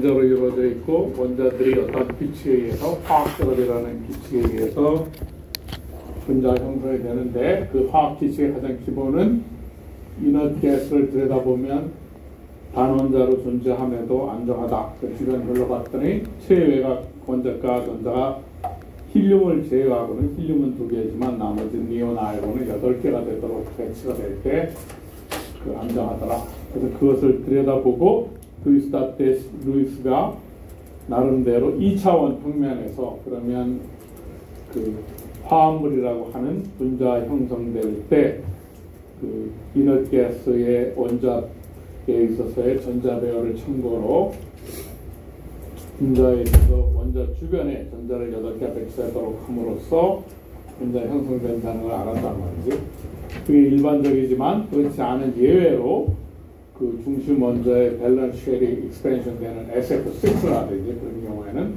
원자로 이루어져 있고 원자들이 어떤 빛에 의해서 화학적으로 일어나는 빛에 의해서 분자 형성이 되는데 그 화학 기체의 가장 기본은 이너트 가스를 들여다보면 단원자로 존재함에도 안정하다. 그 주변 흘러봤더니 최외곽 원자가 전자가 힐륨을 제외하고는 힐륨은 2개지만 나머지 니온 아이온은 8개가 되도록 배치가 될 때 그 안정하더라. 그래서 그것을 들여다보고 루이스가 나름대로 2차원 평면에서 그러면 그 화합물이라고 하는 분자 형성될 때 그 이너트 가스의 원자에 있어서의 전자 배열을 참고로 분자에 있어서 원자 주변에 전자를 8개 배치하도록 함으로써 분자 형성된다는 걸 알았단 말이지. 그게 일반적이지만 그렇지 않은 예외로 그 중심 원자의 밸런스 쉐리 익스펜션 되는 SF6라든지 그런 경우에는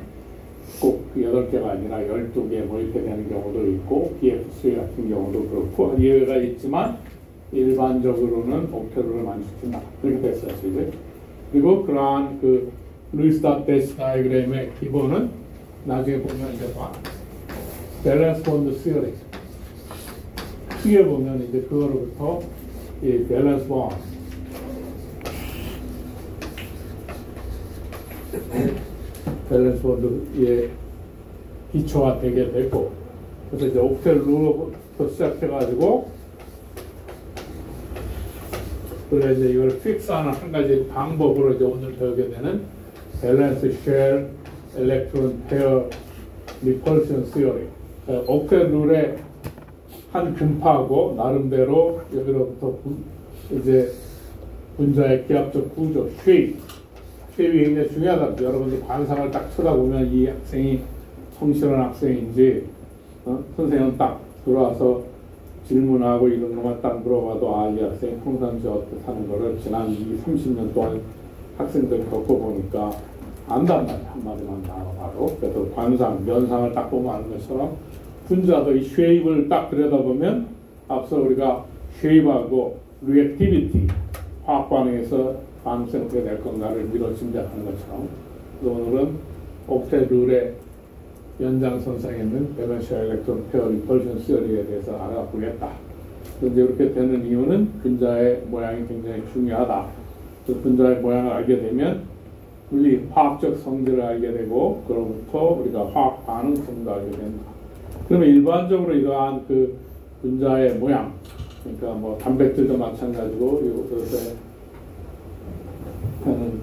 꼭 그 8개가 아니라 12개 뭐 이렇게 되는 경우도 있고 BF3 같은 경우도 그렇고 예외가 있지만 일반적으로는 옥테르를 만족한다. 그렇게 됐어요, 이제. 그리고 그러한 그 루이스 다테스 다이그램의 기본은 나중에 보면 이제 밸런스 본드 시어리 뒤에 보면 이제 그거로부터 이 밸런스 본드 밸런스 본드의 기초가 되게 됐고 그래서 이제 옥테르로부터 시작해가지고 그래서 이제 이걸 픽스하는 한 가지 방법으로 이제 오늘 배우게 되는 밸런스 쉘 일렉트론 페어 리펄션 시어리. 옥텟 룰의 한 분파하고 나름대로 여기로부터 이제 분자의 기하학적 구조, 쉐입이 굉장히 중요하다. 여러분들 관상을 딱 쳐다보면 이 학생이 성실한 학생인지 선생님은 딱 들어와서 질문하고 이런 것만 딱 물어봐도 아, 이 학생이 평상시에 어떻게 사는 거를 지난 30년 동안 학생들 겪어보니까 안단 말이야. 한마디만 나와봐도. 그래서 관상, 면상을 딱 보면 아는 것처럼 분자도 이 쉐입을 딱 들여다보면 앞서 우리가 쉐입하고 리액티비티, 화학 반응에서 반응성이 어떻게 될 건가를 미뤄 짐작하는 것처럼 그래서 오늘은 옥텟 룰의 연장선상에 있는 밸런스 일렉트론 페어 리펄션 시어리에 대해서 알아보겠다. 그런데 이렇게 되는 이유는 분자의 모양이 굉장히 중요하다. 그 분자의 모양을 알게 되면 물리 화학적 성질을 알게 되고 그로부터 우리가 화학 반응성도 알게 된다. 그러면 일반적으로 이러한 그 분자의 모양, 그러니까 뭐 단백질도 마찬가지고 이것에 하는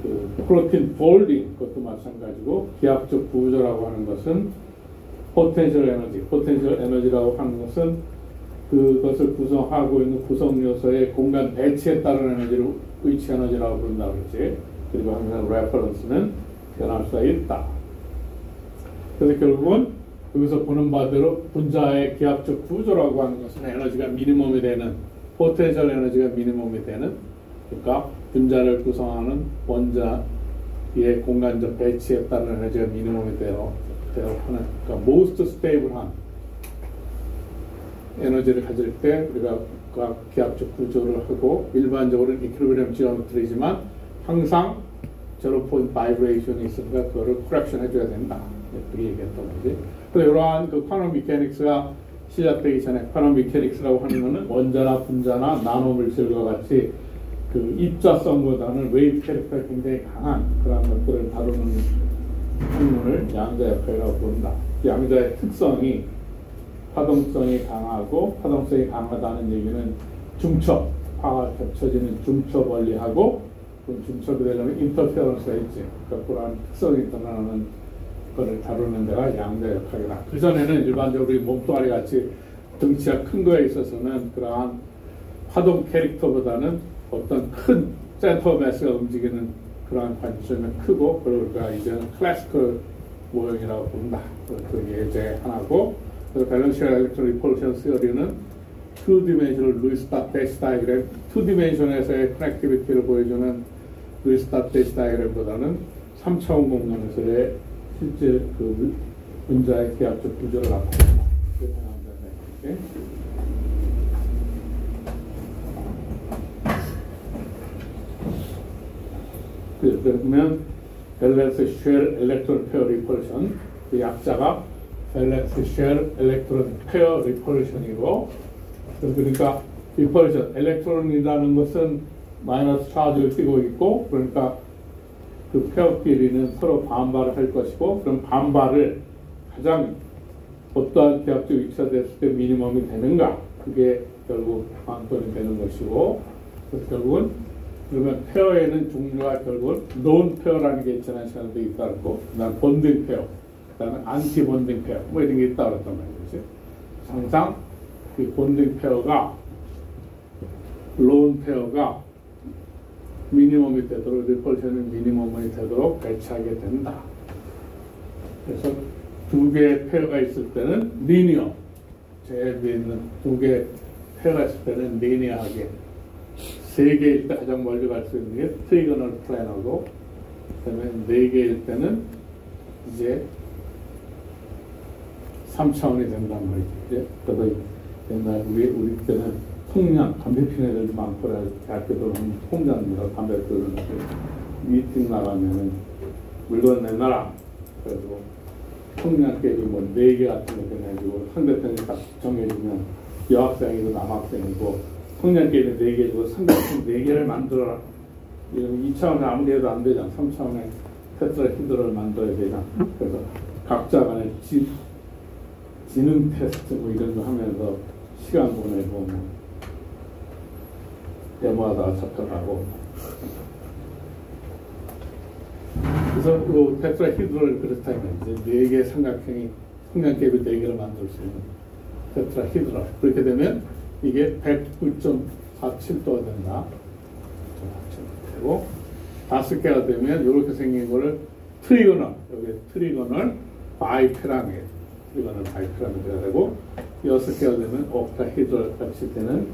그 프로틴 폴딩 그것도 마찬가지고 기하학적 구조라고 하는 것은 포텐셜 에너지라고 하는 것은 그것을 구성하고 있는 구성 요소의 공간 배치에 따른 에너지를 위치 에너지라고 부른다고 그랬지. 그리고 항상 레퍼런스는 변할 수가 있다. 그래서 결국은 여기서 보는 바대로 분자의 기하학적 구조라고 하는 것은 에너지가 미니멈이 되는 포텐셜 에너지가 미니멈이 되는 그러니까 분자를 구성하는 원자의 공간적 배치에 따른 에너지가 미니멈이 되어 하는 그러니까 most stable한 에너지를 가질 때 우리가 기하학적 구조를 하고 일반적으로는 이퀄리브리엄 지오메트리지만 항상 제로 포인트 바이브레이션이 있으니까 그거를 코렉션 해줘야 된다. 그렇게 얘기했던 거지. 그래서 이러한 그 쿼넌 미케닉스가 시작되기 전에 쿼넌 미케닉스라고 하는 것은 원자나 분자나 나노 물질과 같이 그 입자성보다는 웨이브 캐릭터가 굉장히 강한 그런 것들을 다루는 학문을 양자 역학이라고 부른다. 양자의 특성이 파동성이 강하고 파동성이 강하다는 얘기는 중첩, 화가 겹쳐지는 중첩 원리하고 그 중첩이 되려면 인터페어런스가 있지. 그러니까 그런 특성이 드러나는 것을 다루는 데가 양자 역학이다. 그전에는 일반적으로 몸뚱아리 같이 덩치가 큰 거에 있어서는 그러한 파동 캐릭터보다는 어떤 큰 센터 매스가 움직이는 그러한 관점이 크고 그러니까 이제는 클래시컬 모형이라고 부른다. 그 예제 하나고 그래서 밸런스 일렉트론 리펄션 시어리는 2디멘셔널 루이스 다테스 다이그램 2디멘션에서의 커넥티비티를 보여주는 루이스 다테스 다이그램보다는 3차원 공간에서의 실제 그 분자의 기하학적 구조를 나타낸다. 그렇게 그러면 밸런스 쉘 일렉트론 페어 리펄션, 그 약자가 밸런스 쉘 일렉트론 페어 리펄션이고, 그러니까 리펄션, 엘렉트론이라는 것은 마이너스 차지를 띠고 있고, 그러니까 그 페어끼리는 서로 반발을 할 것이고, 그럼 반발을 가장 어떠한 기하학적 위치가 됐을 때 미니멈이 되는가, 그게 결국 관건이 되는 것이고, 그래서 결국은 그러면 페어에는 종류가 결국은 논 페어라는 게 지난 시간에도 있다고, 그다음 본딩 페어, 그다음에 안티 본딩 페어, 뭐 이런 게 있다 그랬단 말이지. 항상 그 본딩 페어가 론 페어가 미니멈이 되도록, 리펄션은 미니멈이 되도록 배치하게 된다. 그래서 두 개의 페어가 있을 때는 리니어, 제일 위에 있는 두 개의 페어가 있을 때는 리니어하게, 세 개일 때 가장 멀리 갈 수 있는 게 트리거널 플래너고, 그다음에 네 개일 때는 이제 3차원이 된단 말이죠. 그래서 옛날 우리 때는 통장, 담배 피는 애들도 많고, 대학교도 통장입니다. 담배 피는 미팅 나가면은 물건 내놔라. 그래서 통장 깨지 뭐 4개 같은 거 해가지고 상대편이 딱 정해주면 여학생이고 남학생이고 통장 깨지 4개 주고 상대편 4개를 만들어라. 이러면 2차원에 아무리 해도 안 되잖아. 3차원에 테트라히드를 만들어야 되잖아. 그래서 각자 간에 지능 테스트 뭐 이런 거 하면서 시간 보내고 뭐 데모하다가 잡혀가고. 그래서 그 테트라히드를 그렇다면 이제 4개의 삼각형이 삼각계비 4개를 만들 수 있는 테트라히드라. 그렇게 되면 이게 109.47도가 된다. 되고 5개가 되면 이렇게 생긴 거를 트리거널, 여기 트리거널 바이피라미드, 트리거널 바이피라미드가 되고 6개가 되면 옥타히드럴 같이 되는,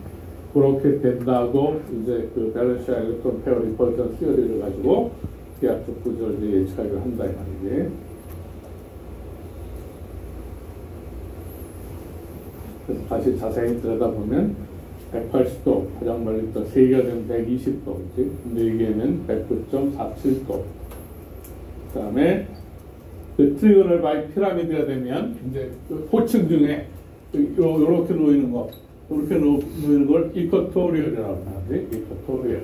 그렇게 된다고 이제 그 밸런스 일렉트론 페어 리펄션 시어리를 가지고 기하학적 구조를 예측하기를 한다 이 말이지. 그래서 다시 자세히 들여다보면 180도, 가장 멀리 또 3개가 되면 120도이지, 4개면 109.47도. 그 다음에 그 트리거널 바이 피라미드가 되면 이제 그 호층 중에 요렇게 놓이는 거, 이렇게 놓이는 걸 이쿼토리얼이라고 하지. 이쿼토리얼.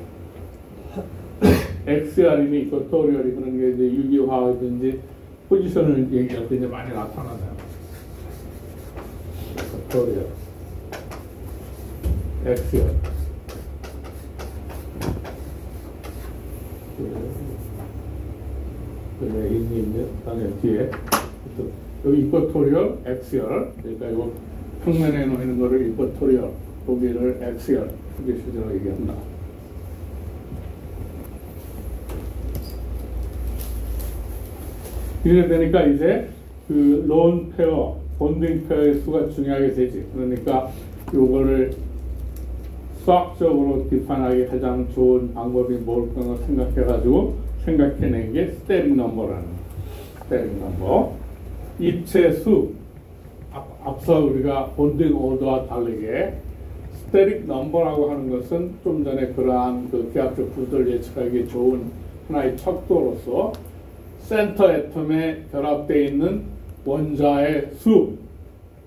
XR이니 이쿼토리얼이 그런 게 이제 유기화학이든지 포지션을 얘기할 때 이제 많이 나타나잖아요. 이쿼토리얼. XR. 그래, 있는 다음에 뒤에 여기 이쿼토리얼 XR, 그러니까 이거 평면에 놓이는 거를 이쿼토리얼, 거기를 XR, 그게 실제로 얘기한다. 이래 되니까 이제 그 론 페어, 본딩 페어의 수가 중요하게 되지. 그러니까 요거를 수학적으로 디파인하기 가장 좋은 방법이 뭘까 생각해가지고 생각해낸 게 스테릭 넘버라는 스테릭 넘버. 입체 수, 앞서 우리가 본딩 오더와 다르게 스테릭 넘버라고 하는 것은 좀 전에 그러한 그 기하학적 구조를 예측하기 좋은 하나의 척도로서 센터 애텀에 결합되어 있는 원자의 수,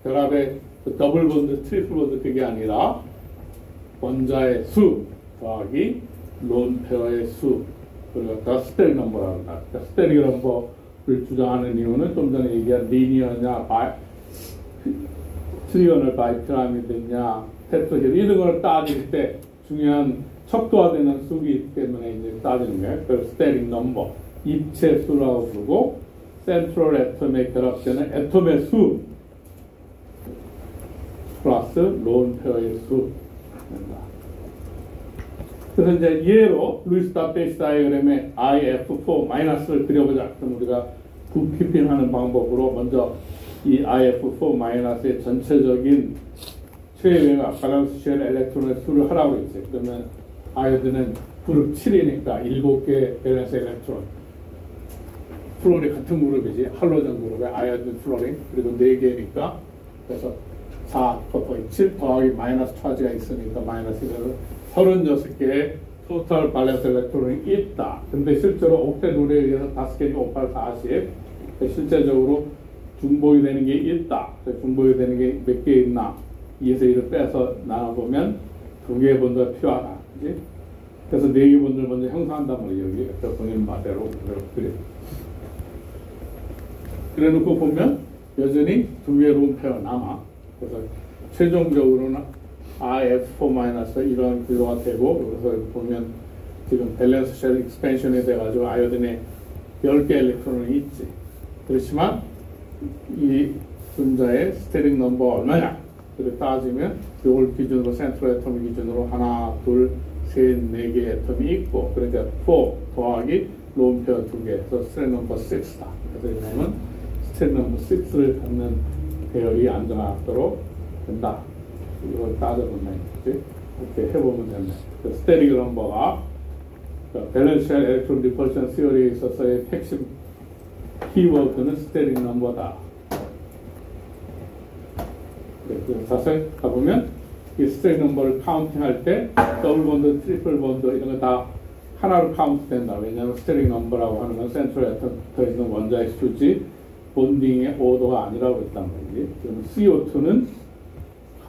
결합의 그 더블 본드, 트리플 본드 그게 아니라 원자의 수 더하기 론 페어의 수, 그리고 스테릭 넘버라고 합니다. 스테릭 넘버를 주장하는 이유는 좀 전에 얘기한 리니어냐, 트리거널 바이피라미드냐, 테트라히드 이런 걸 따질 때 중요한 척도화되는 수기 있기 때문에 이제 따지는 거예요. 그래서 스테릭 넘버, 입체 수라고 부르고, 센트럴 애텀에 결합되는 애톰의 수 플러스 론 페어의 수. 그래서 이제 예로 루이스 다페이스 다이어그램에 IF4 마이너스를 그려보자. 그럼 우리가 부피핑하는 방법으로 먼저 이 IF4 마이너스의 전체적인 최외가 밸런스 쉘 엘렉트론의 수를 하라고 했지. 그러면 아이오딘은 그룹 7이니까 7개의 밸런스 엘렉트론. 플로린 같은 그룹이지. 할로전 그룹의 아이오딘 플로린. 그리고 4개니까 그래서 4, 7 더하기 마이너스 차지가 있으니까 마이너스 36개의 토탈 밸런스 일렉트론이 있다. 근데 실제로 옥텟 룰에 의해서 5개니까 5, 8, 40. 실제적으로 중보이 되는 게 있다. 중보이 되는 게 몇 개 있나? 2에서 1을 빼서 나눠보면 2개의 번호가 필요하다. 그치? 그래서 4개 번호를 먼저 형성한단 말이에요. 여기 본인 말대로 그래. 그래 놓고 보면 여전히 2개의 론 페어 남아. 그래서 최종적으로는 IF4- 이런 구조가 되고, 그래서 보면 지금 밸런스 쉘 익스펜션이 돼가지고 아이오딘에 10개 일렉트론이 있지. 그렇지만 이 분자의 스테링 넘버가 얼마냐? 그래 따지면 이걸 기준으로 센트럴 애텀 기준으로 하나, 둘, 셋, 4개 애텀이 있고, 그러니까 4 더하기 론 페어 2개, 그래서 스테링 넘버 6다. 그래서 이거는 스테링 넘버 6를 갖는 배열이 안정하도록 된다. 이걸 따져보면 이렇게 해보면 됩니다. 스테링 넘버가 밸런스 쉘 엘렉트론 리펄션 시어리에 있어서의 핵심 키워드는 스테링 넘버다. 자세히 가보면 이 스테링 넘버를 카운팅할 때 더블 본드, 트리플 본드 이런 거 다 하나로 카운트 된다. 왜냐하면 스테링 넘버라고 하는 건 센트럴 애텀 있는 원자의 수지 본딩의 오도가 아니라고 했단 말이지. 그럼 CO2는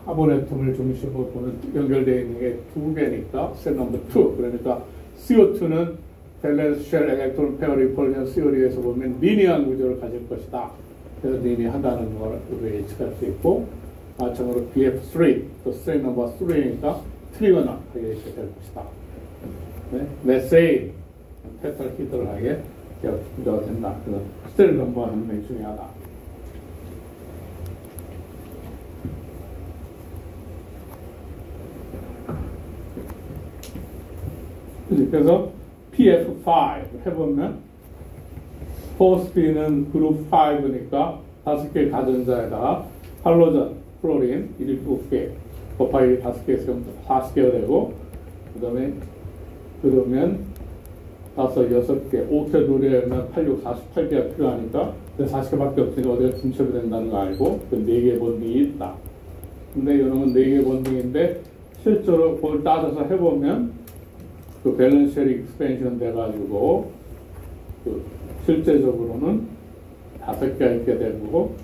카본 애텀을 중심으로 보는 연결되어 있는 게 2개니까 스테링 넘버 2. 그러니까 CO2는 밸런스 쉘 엘렉트론 페어 리펄션 시어리에서 보면 리니어한 구조를 가질 것이다. 그래서 리니어하다는 걸 우리가 예측할 수 있고, 마찬가지로 BF3, 또 스트레인 넘버 3니까 트리거널하게 이렇게 될 것이다. 네? 메세인, 테트라히드럴하게 구조가 된다. 그래서 스트레인 넘버가 굉장히 중요하다. 그래서 PF5 해보면 포스피는 그룹 5니까 5개 가전자에다가 할로전, 플로린 7개, 곱하기 5개 있으면 40개가 되고, 그 다음에 그러면 5, 6개, 5개 누리면 8, 6, 48개가 필요하니까 40개밖에 없으니까 어디가 중첩이 된다는 거 알고, 그 4개 본딩이 있다. 근데 이놈은 4개 본딩인데 실제로 그걸 따져서 해보면 그 밸런스 쉘이 익스펜션 돼가지고 그 실제적으로는 5개가 있게 되고,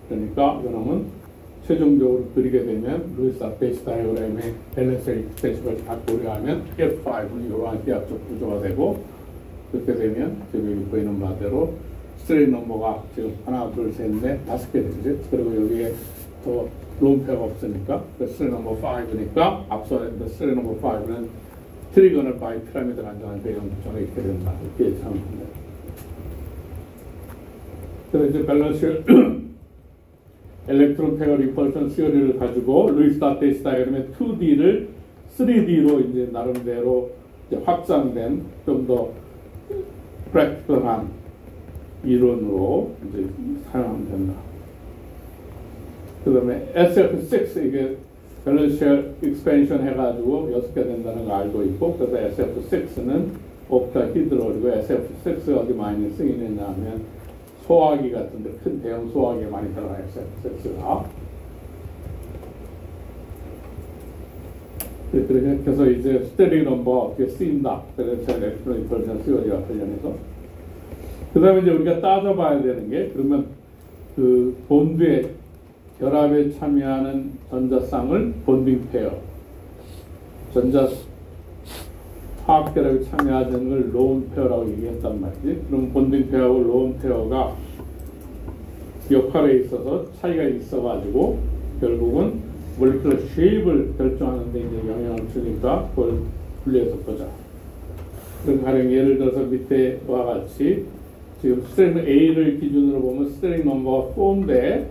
그러니까 이놈은 최종적으로 그리게 되면 루이스 아페이스 다이어그램의 밸런스 쉘 익스펜션을 다 고려하면 F5는 이러한 기하적 구조가 되고, 그렇게 되면 지금 여기 보이는 바대로 스트레인 넘버가 지금 하나, 둘, 셋, 넷, 5개 되지. 그리고 여기에 또 론페어가 없으니까 스트레인 넘버 5니까 앞서 스트레인 넘버 5는 트리거널 바이 피라미드 안정한 배경 구조가 있게 된다. 이렇게 예상합니다. 그래서 이제 밸런스 엘렉트론 페어 리펄션 시어리를 가지고 루이스 아페이스 다이어그램의 2D를 3D로 이제 나름대로 이제 확장된 좀 더 프랙티컬한 이론으로 이제 사용하면 된다. 그 다음에 SF6 이게 밸런스 쉘 익스펜션 해가지고 6개 된다는 거 알고 있고, 그래서 SF6는 옵타히드롤이고, SF6 어디 많이 쓰이느냐 하면 소화기 같은데 큰 대형 소화기에 많이 들어가요. SF6가. 그래서 이제 스테링 넘버 어떻게 쓰인다. 밸런스 쉘 엘렉트론 리펄션 시어리와 관련해서. 그 다음에 이제 우리가 따져봐야 되는 게, 그러면 그 본드의 결합에 참여하는 전자쌍을 본딩 페어, 전자 화학 결합에 참여하는 걸 론 페어라고 얘기했단 말이지. 그럼 본딩 페어하고 론 페어가 역할에 있어서 차이가 있어가지고 결국은 몰리큘러 쉐입을 결정하는 데 이제 영향을 주니까 그걸 분리해서 보자. 그럼 가령 예를 들어서 밑에와 같이 지금 스트링 A를 기준으로 보면 스트링 넘버가 4인데,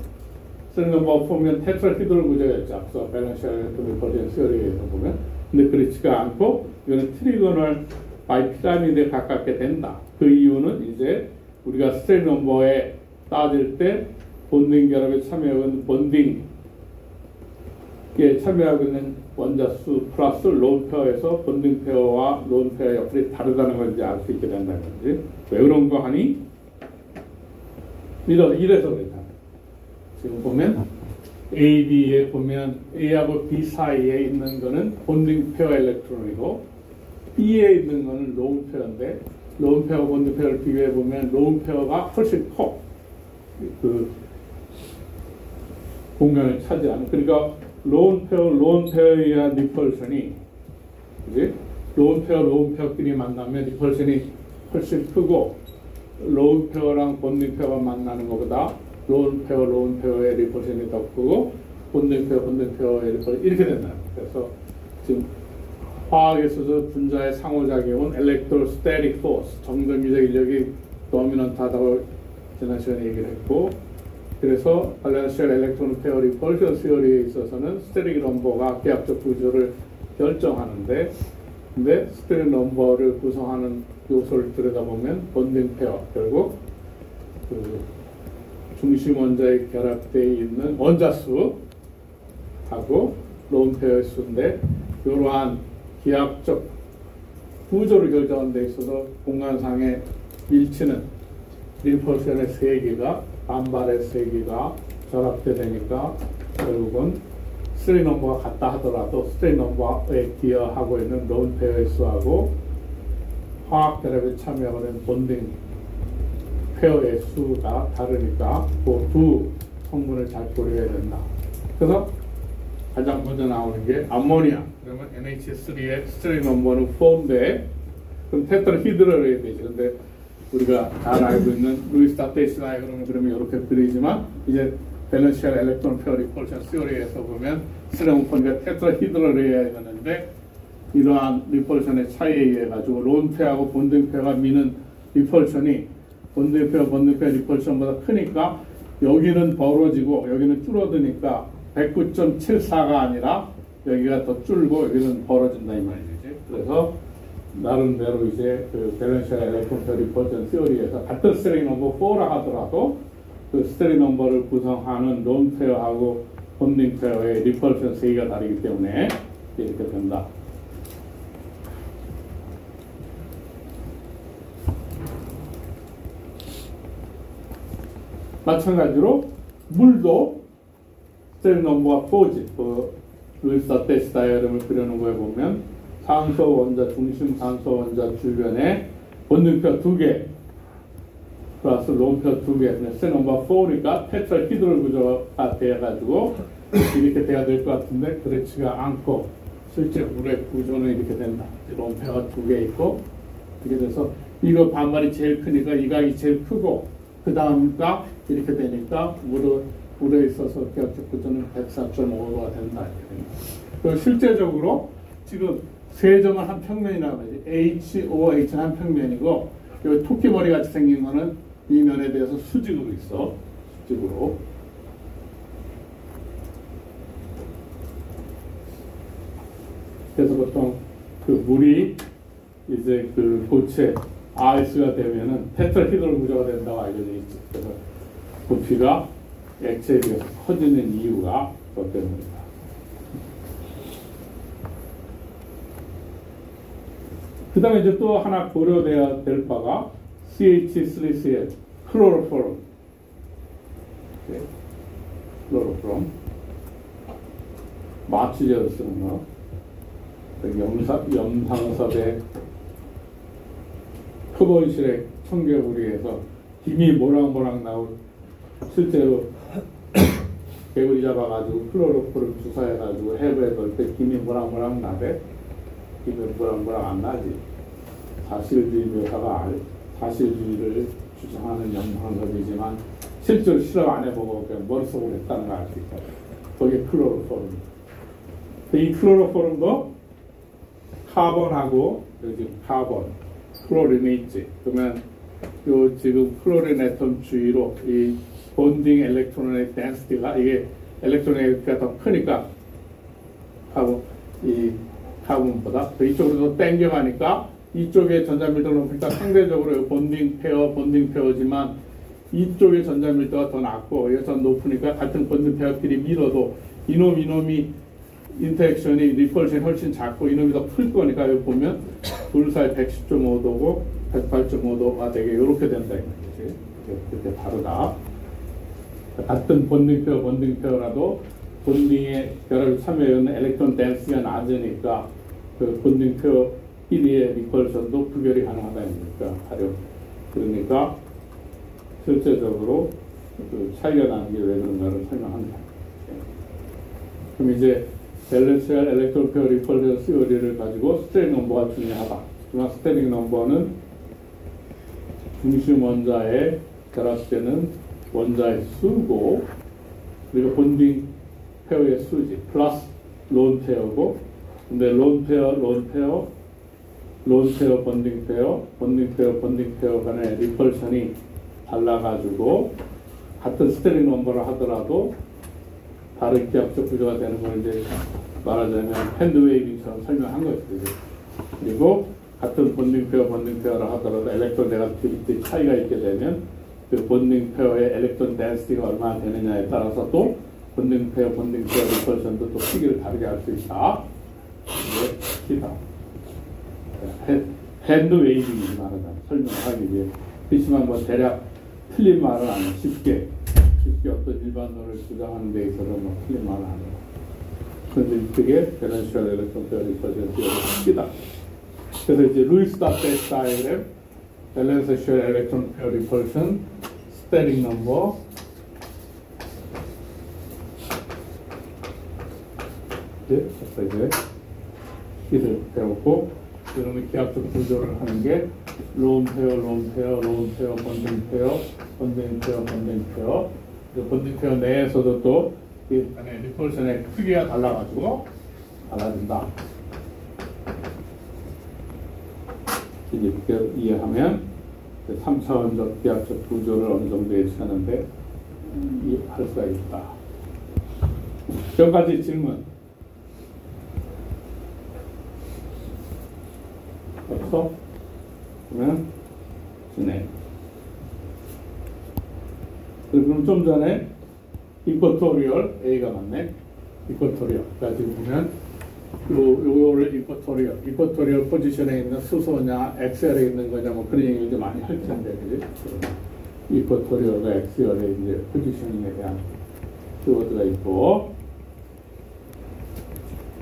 스트링 넘버가 4면 테트라히드럴 구조였죠. 앞서 밸런스 쉘 리펄션 시어리에서 보면. 근데 그렇지가 않고 이거는 트리거널 바이 피라미드에 가깝게 된다. 그 이유는 이제 우리가 스트링 넘버에 따질 때 본딩 결합에 참여하는 본딩에 참여하고 있는 원자 수 플러스 론 페어에서 본딩 페어와 론 페어 역할이 다르다는 걸 이제 알 수 있게 된다는 거지. 왜 그런 거 하니? 이래서 그렇다. 지금 보면 A, B에 보면 A하고 B 사이에 있는 거는 본딩 페어 엘렉트론이고, B에 있는 거는 론 페어인데 론 페어, 본딩 페어를 비교해 보면 론 페어가 훨씬 커. 그 공간을 차지하는. 그러니까 론 페어에 의한 리펄션이 그지? 론 페어끼리 만나면 리펄션이 훨씬 크고 론 페어랑 본딩 페어가 만나는 것보다 론 페어의 리펄션이 더 크고 본딩 페어의 리펄션이 이렇게 된다. 그래서 지금 화학에서도 분자의 상호작용은 electrostatic force, 정전기적 인력이 도미넌트하다고 지난 시간에 얘기를 했고, 그래서 발렌시얼 엘렉트론 페어 리펄션 시어리에 있어서는 스테릭 넘버가 기하학적 구조를 결정하는데, 근데 스테릭 넘버를 구성하는 요소를 들여다보면 본딩 페어, 결국 그 중심 원자에 결합되어 있는 원자수하고 론 페어의 수인데, 이러한 기하학적 구조를 결정하는 데 있어서 공간상의 밀치는 리펄션의 세기가 반발의 세기가 결합돼 되니까 결국은 스테릭 넘버가 같다 하더라도 스테릭 넘버에 기여하고 있는 론 페어의 수하고 화학 결합에 참여하고 있는 본딩 페어의 수가 다르니까 그 두 성분을 잘 고려해야 된다. 그래서 가장 먼저 나오는 게 암모니아. 그러면 NH3의 스테릭 넘버는 4인데 그럼 테트라히드를 해야 되죠. 근데 우리가 잘 알고 있는 루이스 다테이스 다이어그램은 그러면 이렇게 그리지만 이제 밸런시얼 엘렉트론 페어 리펄션 시어리에서 보면 스테릭 넘버가 테트라히드를 해야 되는데 이러한 리펄션의 차이에 의해 가지고 론 페어하고 본딩 페어가 미는 리펄션이 본딩 페어 리펄션보다 크니까 여기는 벌어지고 여기는 줄어드니까 109.74가 아니라 여기가 더 줄고 여기는 벌어진다 이 말이지. 그래서 나름대로 이제 그 밸런시얼 엘렉트론 페어 리펄션 시어리에서 같은 스테릭 넘버 4라 하더라도 그 스테릭 넘버를 구성하는 론 페어하고 본딩 페어의 리펄션 세기가 다르기 때문에 이렇게 된다. 마찬가지로 물도 스테릭 넘버가 4지. 그 루이스 다테이스 다이어그램을 그려놓은 거에 보면 산소 원자 중심 산소 원자 주변에 본등표 2개 플러스 론표 2개 스테릭 넘버 4니까 테트라히드럴 구조가 되어가지고 이렇게 돼야 될 것 같은데 그렇지가 않고 실제 물의 구조는 이렇게 된다. 론표가 2개 있고 이렇게 돼서 이거 반발이 제일 크니까 이 각이 제일 크고 그 다음가 이렇게 되니까 물에 있어서 기하학적 구조는 104.5가 된다. 이렇게 됩니다. 그리고 실제적으로 지금 세 점은 한 평면이라고 하지. HOH는 한 평면이고 여기 토끼머리 같이 생긴 거는 이 면에 대해서 수직으로 있어. 수직으로. 그래서 보통 그 물이 이제 그 고체 RS가 되면은 테트라히드럴 구조가 된다고 알려져 있지. 그래서 부피가 액체에 비해서 커지는 이유가 그것 때문이다. 그 다음에 이제 또 하나 고려돼야 될 바가 CH3CL, 클로로폼. 클로로폼. 마취제로 쓰는 거. 염상섭의 크본실의 청개구리에서 김이 모락모락 나올 실제로 개구리 잡아가지고 클로로폼을 주사해가지고 해부해 볼 때 김이 모락모락 나대? 김이 모락모락 안 나지. 사실주의 묘사가 사실주의를 주장하는 염상섭이지만 실제로 실험 안 해보고 그냥 머릿속으로 했다는 걸 알 수 있다. 그게 클로로폼입니다. 이 클로로폼도 카본하고 여기 카본, 클로린이 있지. 그러면 요 지금 클로린 애톰 주위로 이 본딩 엘렉트론의 덴시티가 이게 엘렉트론이 더 크니까 이 카본보다 이쪽으로 더 땡겨가니까 이쪽의 전자밀도가 높으니까 상대적으로 본딩 페어지만 이쪽의 전자밀도가 더 낮고 여기가 더 높으니까 같은 본딩 페어끼리 밀어도 이놈이 인터액션이 리펄션이 훨씬 작고 이놈이 더 클 거니까 여기 보면 둘 사이 110.5도고 108.5도가 되게 이렇게 된다 이거지. 이렇게 다르다. 같은 본딩 페어라도 본딩의 결합을 참여하는 엘렉트론 덴시티가 낮으니까 그 본딩 페어 PD의 리펄션도 구별이 가능하다니까 가령 그러니까 실제적으로 그 차이가 나는 게 왜 그런가를 설명합니다. 그럼 이제 밸런스와 엘렉트론 페어 리펄션 시어리를 가지고 스테링 넘버가 중요하다. 그러나 스테링 넘버는 중심 원자의 결합되는 원자의 수고 그리고 본딩 페어의 수지 플러스 론 페어고 근데 론 페어 본딩 페어 간의 리펄션이 달라가지고 같은 스테링 넘버를 하더라도 다른 기하학적 구조가 되는 걸 이제 말하자면 핸드웨이빙처럼 설명한 거죠. 그리고 같은 본딩 페어를 하더라도 엘렉트론 네거티비티 차이가 있게 되면 그 본딩 페어의 엘렉트론 덴시티가 얼마나 되느냐에 따라서 또 본딩 페어 리펄션도 또 크기를 다르게 할 수 있다. 이게 기타. 핸드웨이빙이 말하자면 설명하기 위해 그렇지만 뭐 대략 틀린 말은 아니에요. 쉽게 어떤 일반론을 주장하는 데 있어서 뭐 틀린 말은 아니에요. 그런데 이쪽에 밸런시얼 엘렉트론 페어 리펄션이 크기다. 그래서 이제 루이스 다페스 다이그램 밸런시얼 엘렉트론 페어 리펄션 스테링 넘버 이제 이를 배웠고 그러면 기하학적 구조를 하는 게 론 페어, 본딩 페어 내에서도 또 이 리펄션의 크기가 달라가지고 달라진다. 이렇게 이해하면 3차원적 기하학적 구조를 어느 정도 예측하는데 이해할 수가 있다. 몇 가지 질문. 없어? 그러면 진행. 그럼 좀 전에 이쿼토리얼 A가 맞네. 이쿼토리얼. 그러니까 지금 보면 요거를 이쿼토리얼 포지션에 있는 수소냐 엑셀에 있는 거냐 뭐 그런 얘기를 이제 많이 할 텐데 그지? 이쿼토리얼과 엑셀의 이제 포지셔닝에 대한 키워드가 있고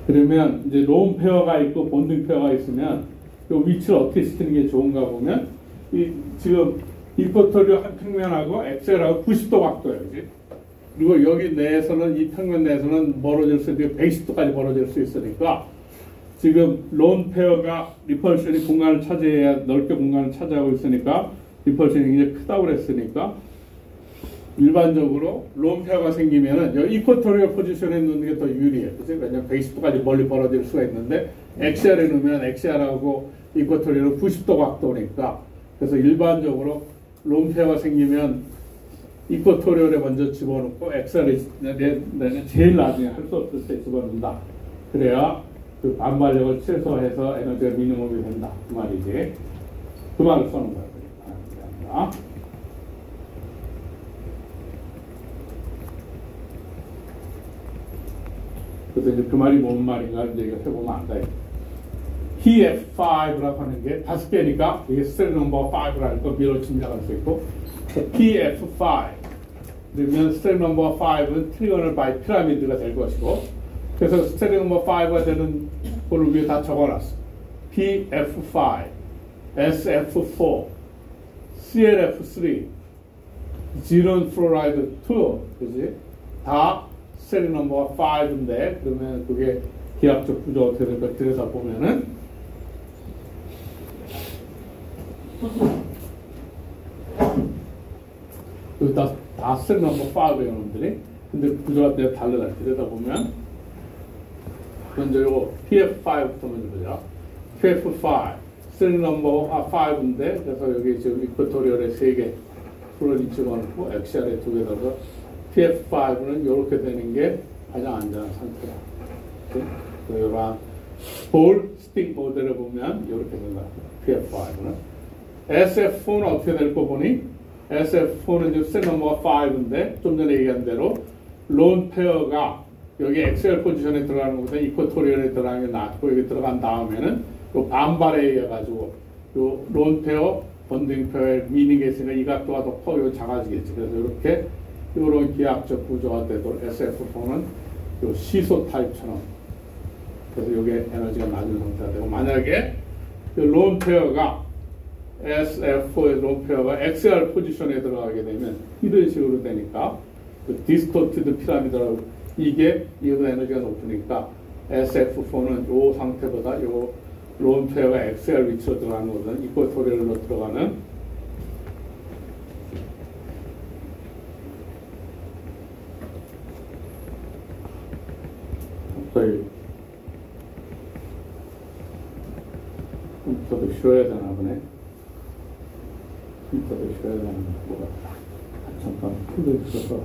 그러면 이제 론 페어가 있고 본딩 페어가 있으면 요 위치를 어떻게 시키는 게 좋은가 보면 이 지금 이쿼토리얼 한 평면하고 엑셀하고 90도 각도예요. 그지? 그리고 여기 내에서는 이 평면 내에서는 멀어질 수 있는데 120도까지 멀어질 수 있으니까 지금 론 페어가 리펄션이 공간을 차지해야 넓게 공간을 차지하고 있으니까 리펄션이 굉장히 크다고 그랬으니까 일반적으로 론 페어가 생기면은 여기 이쿼토리얼 포지션에 놓는 게 더 유리해. 그치? 왜냐면 120도까지 멀리 벌어질 수가 있는데 엑셀에 놓으면 엑셀하고 이쿼토리얼은 90도 각도니까 그래서 일반적으로 론 페어가 생기면 이쿼토리얼에 먼저 집어넣고 엑셀에 제일 나중에 할 수 없을 때 집어넣는다. 그래야 그 반발력을 최소화해서 에너지가 미니멈이 된다. 그 말이지. 그 말을 써는 거야. 그래서 이제 그 말이 뭔 말인가 이제 이거 해보면 안다. PF5라고 하는 게 5개니까 이게 스테링 넘버 5라는 거 미러 짐작할 수 있고 PF5 그러면 스테링 넘버 5는 트리거널 바이 피라미드가 될 것이고 그래서 스테링 넘버 5가 되는 거를 위에 다 적어놨어. PF5 SF4 CLF3 지론 플로라이드 2 그지? 다 스테링 넘버 5인데 그러면 그게 기하학적 구조 어떻게 될까 들여다보면은 여기 다 스테링 넘버 5예요, 놈들이. 근데 구조가 되게 달라요. 들여다보면 먼저 요거 PF5부터 먼저 보자. PF5 스테링 넘버 5인데 그래서 여기 지금 이쿼토리얼에 3개 프로니 집어넣고 엑시알에 2개 넣어서 PF5는 이렇게 되는 게 가장 안전한 상태다. 그러니까 볼 스틱 모델을 보면 이렇게 된다. PF5는 SF4는 어떻게 될 거 보니 SF4는 지금 스테링 넘버가 5인데 좀 전에 얘기한 대로 론 페어가 여기 엑셀 포지션에 들어가는 것보다 이쿼토리얼에 들어가는 게 낫고 여기 들어간 다음에는 요 반발에 의해 가지고 요 론 페어 본딩 페어의 미닝이 있으니까 이 각도가 더 커 작아지겠지. 그래서 이렇게 이런 기하학적 구조가 되도록 SF4는 요 시소 타입처럼 그래서 이게 에너지가 낮은 상태가 되고 만약에 론 페어가 SF4의 론 페어가 XR 포지션에 들어가게 되면 이런 식으로 되니까 그 디스토티드 피라미드라고 이게 이온 에너지가 높으니까 SF4는 이 상태보다 이 론 페어가 XR 위치로 들어가는 거든 이쿼토리얼로 들어가는 갑자기 컴퓨터도 쉬어야 되나 보네. 컴퓨터도 쉬어야 되나 보다. 잠깐 풀려 있어서.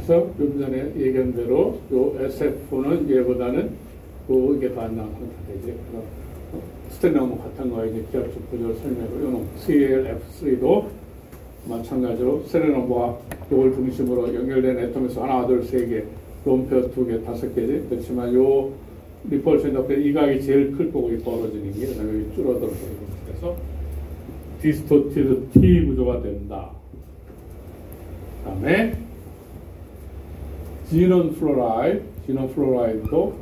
그래서 좀 전에 얘기한 대로 요 SF4는 얘보다는 이게 더 안 나온 상태지. 그래서 스탠다드 같은 거 이제 기압축 구조를 설명하고 요놈 CLF3도 마찬가지로 세레넘버와 요걸 중심으로 연결된 애톰에서 하나, 둘, 세 개, 론페어 두 개, 다섯 개지. 그렇지만 요 리펄션 덕분에 이 각이 제일 클 거고 벌어지는 게 그다음에 여기 줄어들어서 그래서 디스토티드 T 구조가 된다. 그다음에 지넌 플로라이드도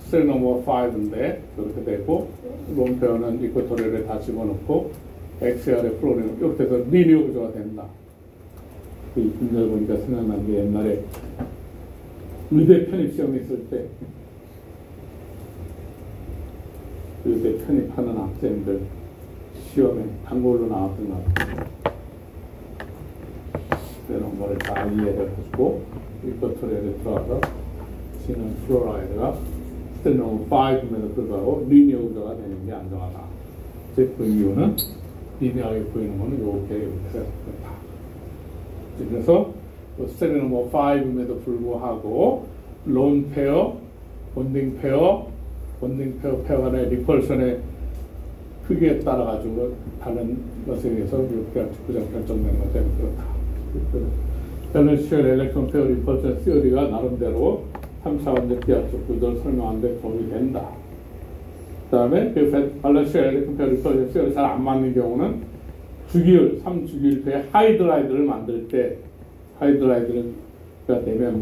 셀 넘버 5인데 그렇게 되고 론페어는 이쿼토리얼에 다 집어넣고 XR의 플로리는 이렇게 해서 리니어 구조가 된다. 이 문제를 보니까 생각난 게 옛날에 의대 편입시험이 있을 때 의대 편입하는 학생들 시험에 단골로 나왔던 것 같아요. 그런 거를 다 이해해가지고 이쿼토리얼에 들어가서 지는 플로라이드가 스탠 넘버 5임에도 불구하고 리니어 구조가 되는 게 안정하다. 즉 그 이유는 리니어하게 보이는 거는 이렇게 그렇다. 그래서 스탠 넘버 5임에도 불구하고 론 페어, 본딩 페어 간의 리펄션의 크기에 따라 가지고 다른 것에 의해서 이렇게 구조가 결정되는 것 때문에 그렇다. 밸런시얼 엘렉트론 페어 리펄션 시어리가 나름대로 3차원적 기압적 구조를 설명하는 데 도움이 된다. 그 다음에 밸런시얼 엘렉트론 페어 리펄션 시어리 잘 안 맞는 경우는 주기율, 3주기율표의 하이드라이드를 만들 때 하이드라이드가 되면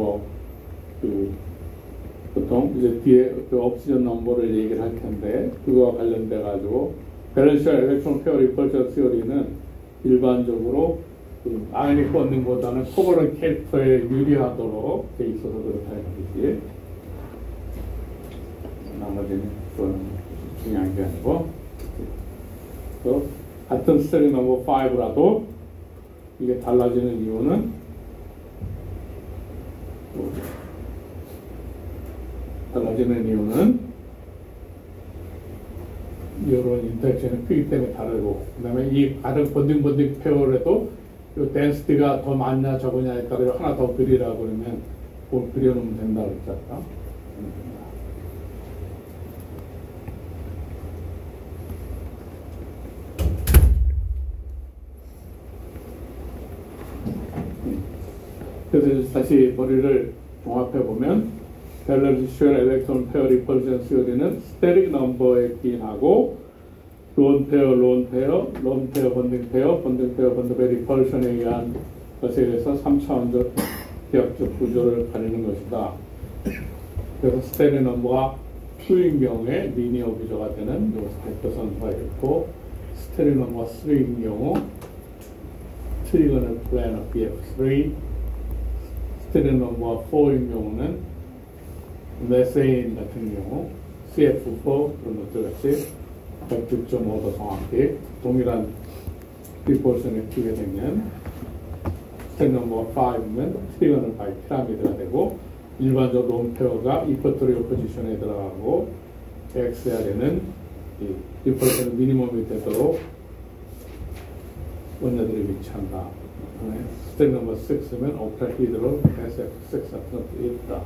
보통 이제 뒤에 그 옥시전 넘버를 얘기를 할 텐데 그거와 관련돼 가지고 밸런시얼 엘렉트론 페어 리펄션 시어리는 일반적으로 아이닉 본딩보다는 코버런 캐릭터에 유리하도록 돼 있어서 그렇다는 거지. 나머지는 그건 중요한 게 아니고 또 같은 스테리 넘버 5라도 이게 달라지는 이유는 이런 인터랙션의 크기 때문에 다르고 그 다음에 이 다른 본딩 페어에도 이 덴시티가 더 많냐 적으냐에 따라 하나 더 그리라고 그러면 그걸 그려놓으면 된다고 했잖아. 그래서 다시 머리를 종합해 보면 밸런시얼 엘렉트론 페어 리펄션 시어리는 스테릭 넘버에 기인하고 론 페어, 본딩 페어 리펄션에 의한 것에 의해서 3차원적 기압적 구조를 가리는 것이다. 그래서 스테릭 넘버가 2인 경우에 리니어 구조가 되는 요 스펙터 선수가 있고 스테릭 넘버 3인 경우 트리거널 플래너 BF3, 스테린 넘버 4인 경우는 메세인 같은 경우 CF4 그런 것들 같이 106.5도 정확히 동일한 리포션을 끼게 되면 스테린 넘버 5는 트리거널 바이 피라미드가 되고 일반적으로 롱페어가 이퍼토리오 포지션에 들어가고 XR에는 리포션 미니멈이 되도록 원자들이 위치한다. 스텝 넘버 6면 옥타히드로 SF6 같은 것들이 있다.